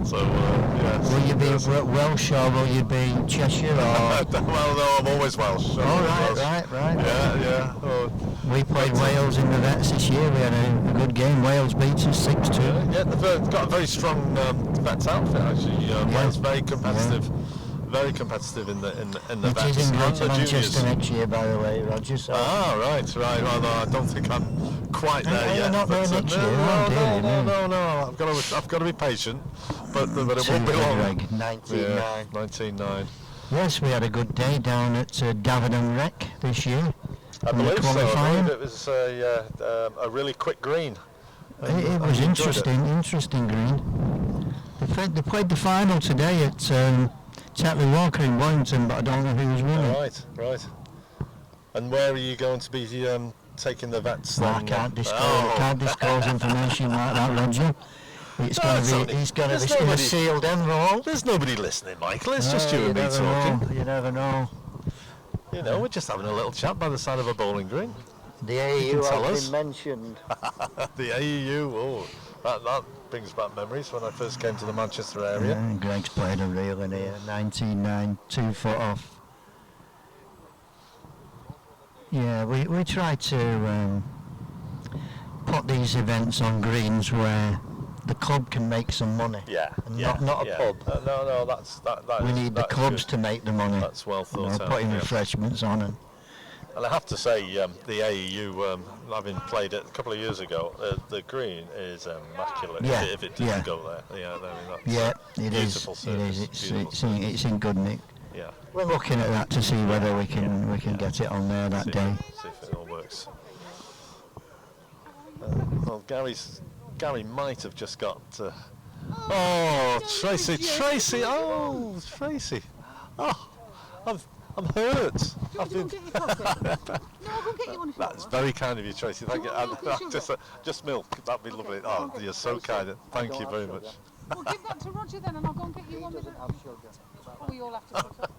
So, yes. Will you be Welsh or will you be Cheshire or? Well, no, I'm always Welsh. Right. Yeah. Oh. We played Wales in the Vets this year. We had a good game. Wales beats us 6-2. Yeah, they've got a very strong Vets outfit actually. Wales very competitive. Very competitive in the It Vets is in and the Manchester juniors. next year, by the way, Roger. So. Right. Well, no, I don't think I'm quite there You're yet. not there but, next year, oh, dear, no. I've got to be patient, but it won't be long. 19-9. 19-9. Yes, we had a good day down at Davenham Rec this year. I believe so. I believe it was a really quick green. It was interesting green. They played the final today at Tetley Walker in Warrington, but I don't know who was winning. Right. And where are you going to be taking the Vets? Well, I can't disclose information like that, Roger. It's going to be in a sealed envelope. There's nobody listening, Michael. It's just you and me talking. You never know. We're just having a little chat by the side of a bowling green. The AEU has been mentioned. The AEU, that brings back memories when I first came to the Manchester area. Yeah, Greg's played a reel in here, 19-9, 2 foot off. Yeah, we try to put these events on greens where the club can make some money. Not a pub. No, that we need the clubs to make the money. That's well thought out. Putting refreshments on and I have to say, the AEU, having played it a couple of years ago, the green is immaculate. If it doesn't go there, it is. It's in good nick. Yeah. We're looking at that to see whether we can get it on there that day. See if it all works. Well, Gary might have just got. Tracy! Oh, Tracy! Oh, I'm hurt. I'll go get you one. That's very kind of you, Tracy. Thank you. Just milk. That'd be lovely. Oh, you're so kind. Thank you very much. Well, give that to Roger then, and I'll go and get you one with it. We all have to put up.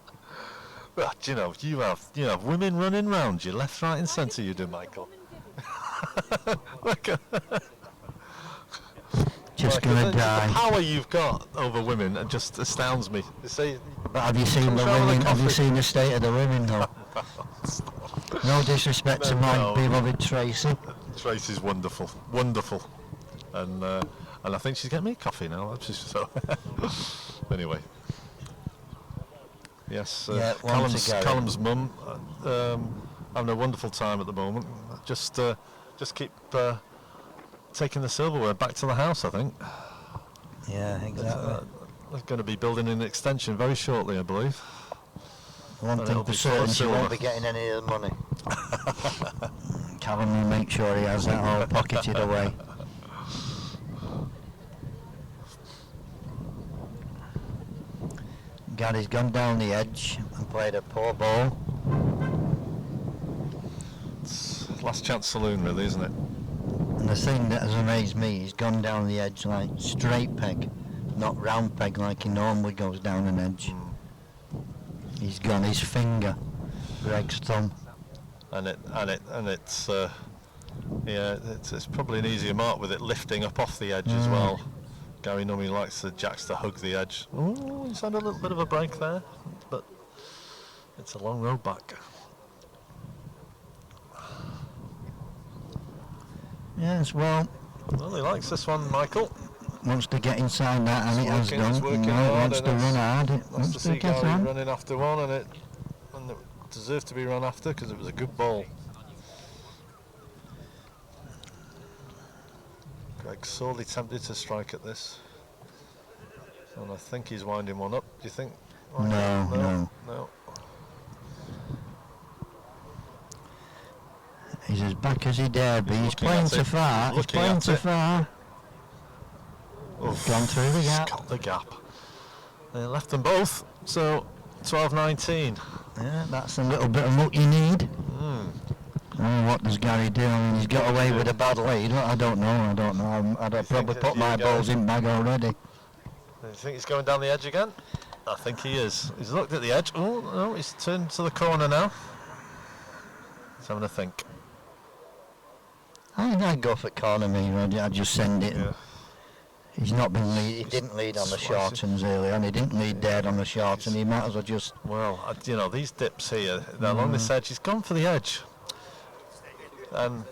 But you have women running round you left, right, and centre. You do, Michael. Just gonna die. The power you've got over women just astounds me. But have you seen the women? Have you seen the state of the women though? No disrespect to my beloved Tracy. Tracy's wonderful, and I think she's getting me a coffee now. So anyway, yes, Callum's mum having a wonderful time at the moment. Just keep taking the silverware back to the house, I think. Yeah, exactly. They're going to be building an extension very shortly, I believe. One thing for certain, she won't be getting any of the money. Callum will make sure he has that all pocketed away. Gary's gone down the edge and played a poor ball. It's last chance saloon, really, isn't it? And the thing that has amazed me, he's gone down the edge like straight peg, not round peg like he normally goes down an edge. He's gone his finger, Greg's thumb. And it's probably an easier mark with it lifting up off the edge as well. Gary normally likes the jacks to hug the edge. Oh, he's had a little bit of a break there, but it's a long road back. Yes, well, he likes this one, Michael. Wants to get inside that, and it has done. It's working It hard, wants to run hard. It wants wants to to see get Gary on. running after one, and it deserved to be run after because it was a good ball. Greg's sorely tempted to strike at this, and I think he's winding one up. Do you think? No. He's as back as he dare be. He's playing too far. He's playing too far. Gone through the gap. Got the gap. They left them both. So 12-19. Yeah, that's a little bit of luck you need. Oh, what does Gary do? I mean, he's got away with a bad lead. I don't know. I'd probably put my balls in bag already. Do you think he's going down the edge again? I think he is. He's looked at the edge. Oh, no, he's turned to the corner now. He's having a think. I think I'd go for corner me, Roger. I'd just send it. Yeah. He's not been lead. He didn't lead on the short uns earlier, and he didn't lead dead on the short, and he might as well just. Well, you know, these dips here, they're along this edge. He's gone for the edge. And,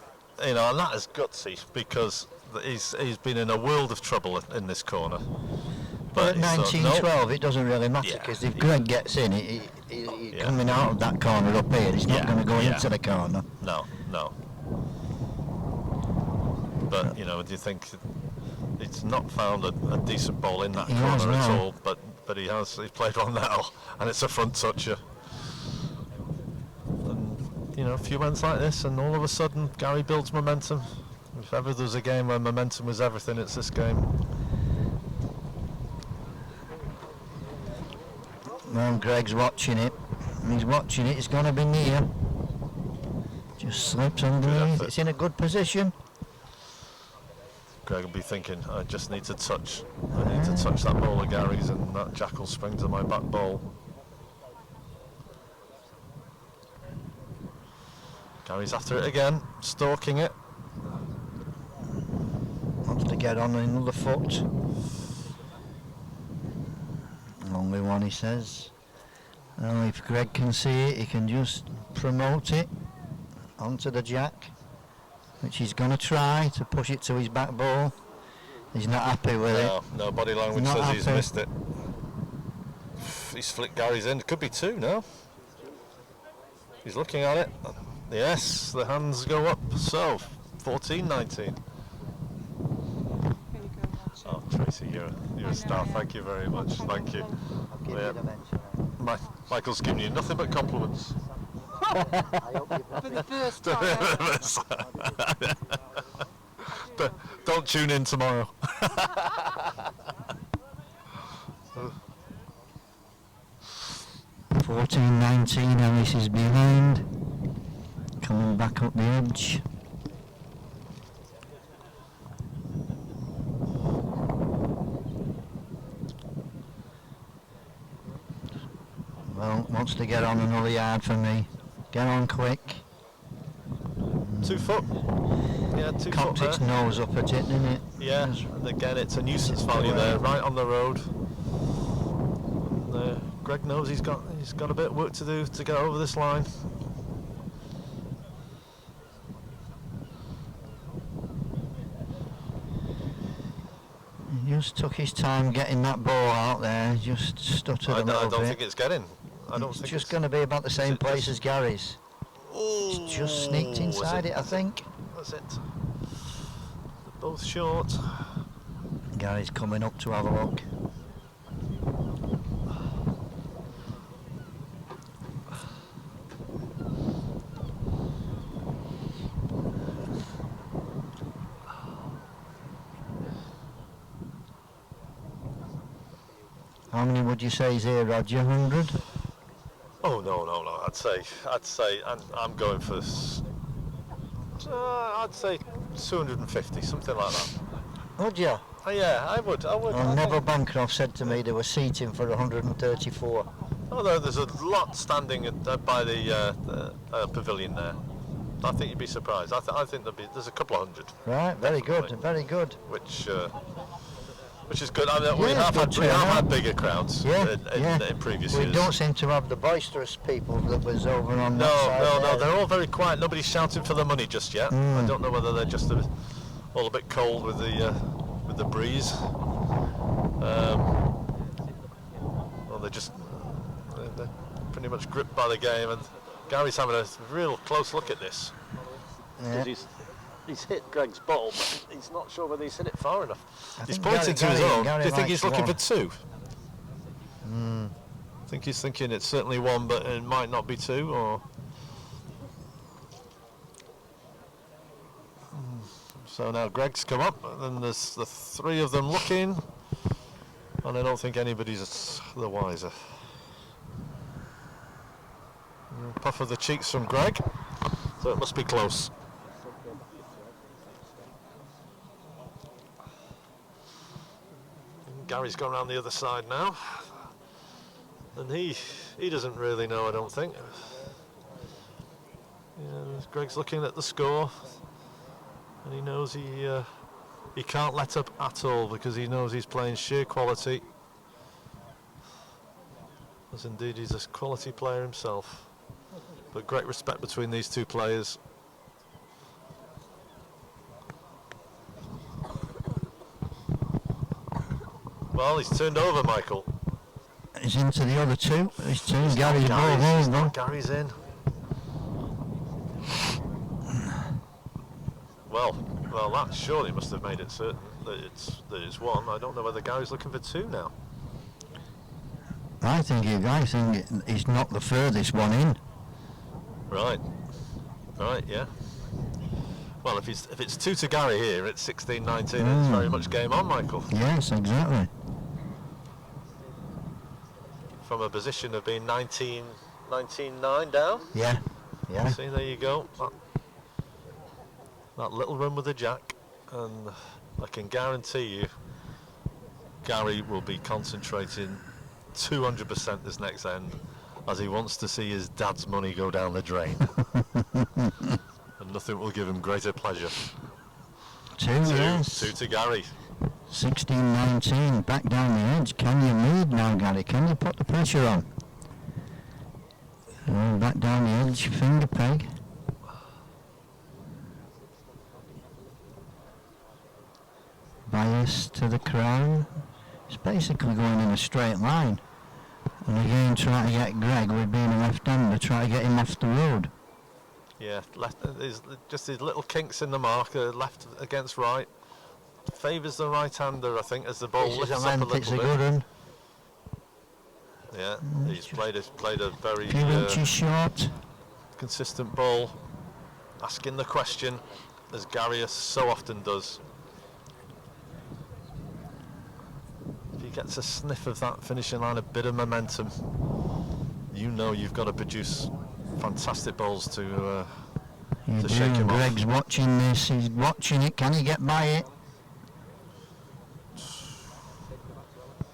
you know, and that is gutsy because he's been in a world of trouble in this corner. But at he's 19-12, it doesn't really matter because if Greg gets in, he coming out of that corner up here, he's not going to go into the corner. No. But, you know, do you think he's not found a decent ball in that corner at all? But he's played one now, and it's a front toucher. And, you know, a few ends like this, and all of a sudden, Gary builds momentum. If ever there's a game where momentum was everything, it's this game. Well, Greg's watching it. He's watching it. It's going to be near. Just slips underneath. It's in a good position. Greg will be thinking, I just need to touch. I need to touch that ball of Gary's, and that jack will spring to my back ball. Gary's after it again, stalking it. Wants to get on another foot. Only one, he says. Well, if Greg can see it, he can just promote it onto the jack, which he's going to try to push it to his back ball. He's not happy with it. No, body language says he's missed it. He's flicked Gary's in. It could be two now. He's looking at it. Yes, the hands go up. So, 14-19. Oh, Tracy, you're a star. Thank you very much. Thank you. Michael's giving you nothing but compliments. For the first time. Don't tune in tomorrow. 14-19, Ellis is behind. Coming back up the edge. Well, wants to get on another yard for me. Get on quick. 2 foot. Yeah, 2 Cocked foot its there. nose up at it, didn't it? Yeah, and again, it's a nuisance value there, right on the road. Greg knows he's got a bit of work to do to get over this line. He just took his time getting that ball out there. Just stuttered a little bit. I don't think it's getting. It's just going to be about the same place as Gary's. It's just sneaked inside it, I think. That's it. They're both short. Gary's coming up to have a look. How many would you say is here, Roger? 100? Oh no! I'd say, I'm going for. I'd say 250, something like that. Would you? Yeah, I would. Well, Neville Bancroft said to me there was seating for 134. Although there's a lot standing by the pavilion there. I think you'd be surprised. I think there's a couple of hundred. Right, very good, very good. Which is good. I mean, we have had bigger crowds in previous years. We don't seem to have the boisterous people that was over on that side. No, they're all very quiet. Nobody's shouting for the money just yet. I don't know whether they're just all a bit cold with the breeze. Or they're pretty much gripped by the game. And Gary's having a real close look at this. Yeah. He's hit Greg's ball, but he's not sure whether he's hit it far enough. He's think pointing to his own. Do you think he's looking one. for two? I think he's thinking it's certainly one, but it might not be two, or... So now Greg's come up, and then there's the three of them looking, and I don't think anybody's the wiser. Puff of the cheeks from Greg. So it must be close. Gary's gone around the other side now, and he doesn't really know, I don't think. Greg's looking at the score, and he knows he can't let up at all, because he knows he's playing sheer quality, as indeed he's a quality player himself. But great respect between these two players. Well, he's turned over, Michael. He's into the other two. He's turned It's Gary's not ball Gary's, over. Gary's in. Well, that surely must have made it certain that it's one. I don't know whether Gary's looking for two now. I think he's not the furthest one in. Right, yeah. Well, if it's 2 to Gary here, it's 16-19. It's very much game on, Michael. Yes, exactly. From a position of being 19-9 down. Yeah. See, there you go. That little run with the jack, and I can guarantee you, Gary will be concentrating 200% this next end, as he wants to see his dad's money go down the drain. And nothing will give him greater pleasure. Two, yes. 2 to Gary. 16-19, back down the edge. Can you lead now, Gary? Can you put the pressure on? Back down the edge, finger peg. Bias to the crown. It's basically going in a straight line. And again, try to get Greg, with being a left-hander, try to get him off the road. Yeah, just his little kinks in the mark, left against right. Favours the right-hander, I think, as the ball lifts up a little bit. It's a good one. Yeah, he's played a very few inches short. Consistent ball, asking the question, as Gary so often does. If he gets a sniff of that finishing line, a bit of momentum, you know you've got to produce fantastic balls to shake him off. Greg's watching this, he's watching it, can he get by it?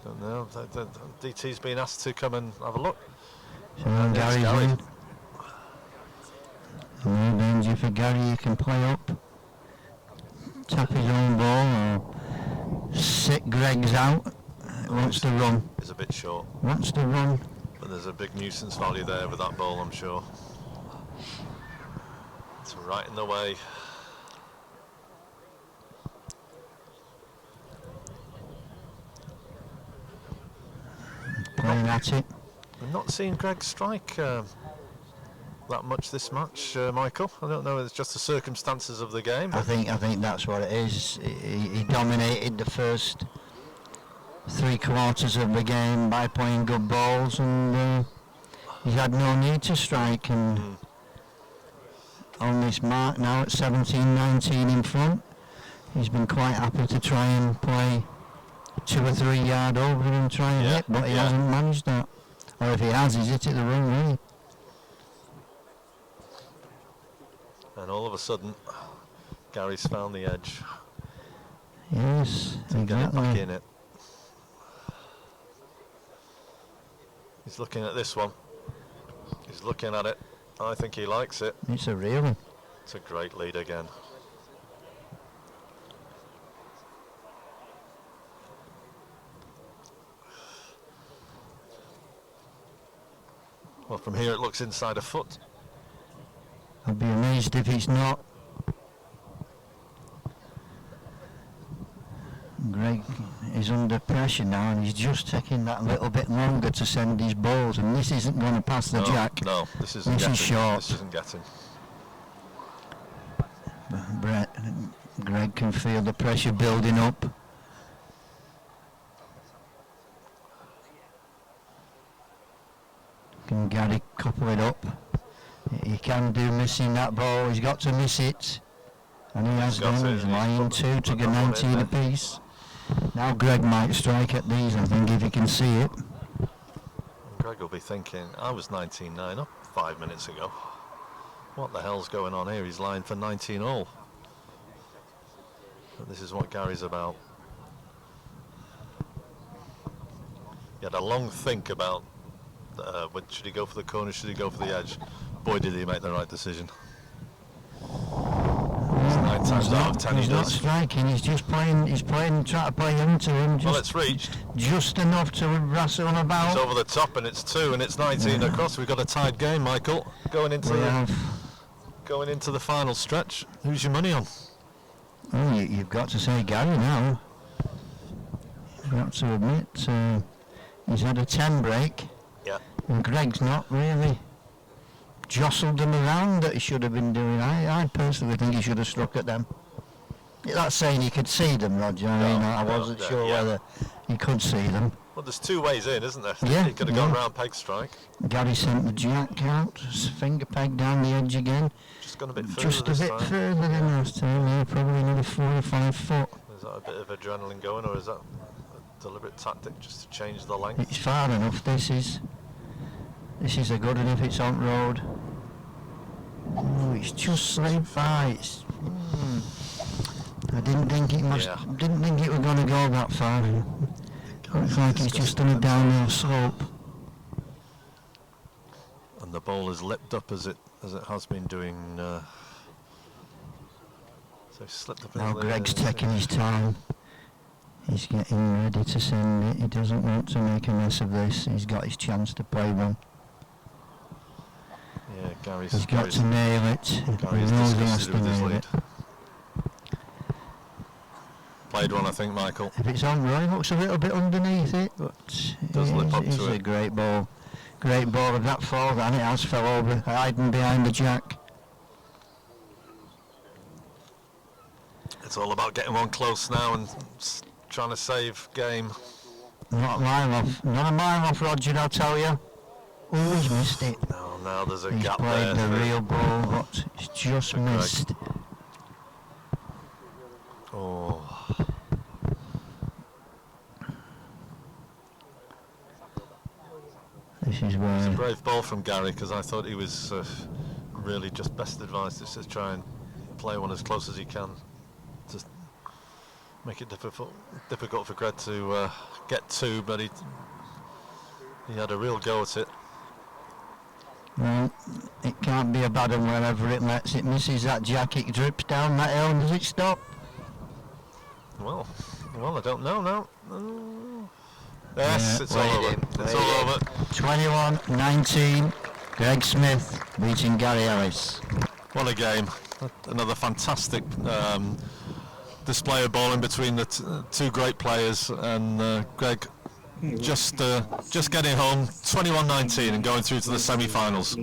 Don't know, DT's been asked to come and have a look. So Gary's in. No danger for Gary, he can play up. Tap his own ball or sit Greg's out. Wants to run. It's a bit short. Wants to run. But there's a big nuisance value there with that ball, I'm sure. It's right in the way. Playing at it. We're not seeing Greg strike that much this match, Michael. I don't know, it's just the circumstances of the game. I think that's what it is. He dominated the first 3 quarters of the game by playing good balls, and he's had no need to strike. And on this mark now at 17-19 in front, he's been quite happy to try and play 2 or 3 yard over and try and hit, but he hasn't managed that. Or if he has, he's hit it the wrong way. And all of a sudden, Gary's found the edge. Yes, to get it exactly. back in it. He's looking at this one. He's looking at it. I think he likes it. It's a real one. It's a great lead again. Well, from here it looks inside a foot. I'd be amazed if it's not. Greg is under pressure now, and he's just taking that little bit longer to send his balls, and this isn't going to pass the jack. No, this isn't This is short. This isn't getting. Greg can feel the pressure building up. Can Gary couple it up? He can do missing that ball. He's got to miss it, and he has done. He's lying 2 to get 19 apiece. Now Greg might strike at these, I think, if he can see it. Greg will be thinking, I was 19-9 up 5 minutes ago. What the hell's going on here? He's lying for 19 all. But this is what Gary's about. He had a long think about should he go for the corner, should he go for the edge. Boy, did he make the right decision. It's 9 times out of 10 he's he not does. striking, he's trying to play into him. Well, it's reached. Just enough to wrestle about. It's over the top and it's 2 and it's 19 across. We've got a tied game, Michael. Going into the final stretch. Who's your money on? Oh, you've got to say Gary now. You've got to admit he's had a 10 break. Yeah. And Greg's not really jostled them around that he should have been doing. I personally think he should have struck at them. That's saying he could see them, Roger. I wasn't sure whether he could see them. Well, there's 2 ways in, isn't there? Yeah, He could have gone round peg strike. Gary sent the jack out, finger peg down the edge again. Just gone a bit further Just a this bit time. further than last time, yeah, probably another 4 or 5 foot. Is that a bit of adrenaline going, or is that a deliberate tactic just to change the length? It's far enough, this is a good enough, it's on road. Oh, it's just slipped by. I didn't think it didn't think it was going to go that far. Looks like it's just on a downhill slope. And the ball is lipped up as it has been doing. So he slipped up. Now Greg's taking his time. He's getting ready to send it. He doesn't want to make a mess of this. He's got his chance to play one. Yeah, He's got to nail it. He knows he has to nail it. Played one, I think, Michael. If it's on Roy, looks a little bit underneath it, but Does lip up it's to a it. great ball. Great ball of that fall, and it has fell over, hiding behind the jack. It's all about getting one close now and trying to save game. Not a mile off, Roger, I'll tell you. Oh, he's missed it. No, now there's a He's gap played there. the real ball, but it's just For Greg. missed. Oh. This is It's a where brave ball from Gary, because I thought he was really just best advised is to try and play one as close as he can to make it difficult for Greg to get to, but he had a real go at it. well, it can't be a bad one wherever it lets. It misses that jack, it drips down that hill, and does it stop? Well, I don't know now. Yes, Yeah, it's all over. It's all over. 21-19, Greg Smith beating Gary Ellis. What a game. Another fantastic display of bowling between the two great players, and Greg just getting home 21-19 and going through to the semi-finals.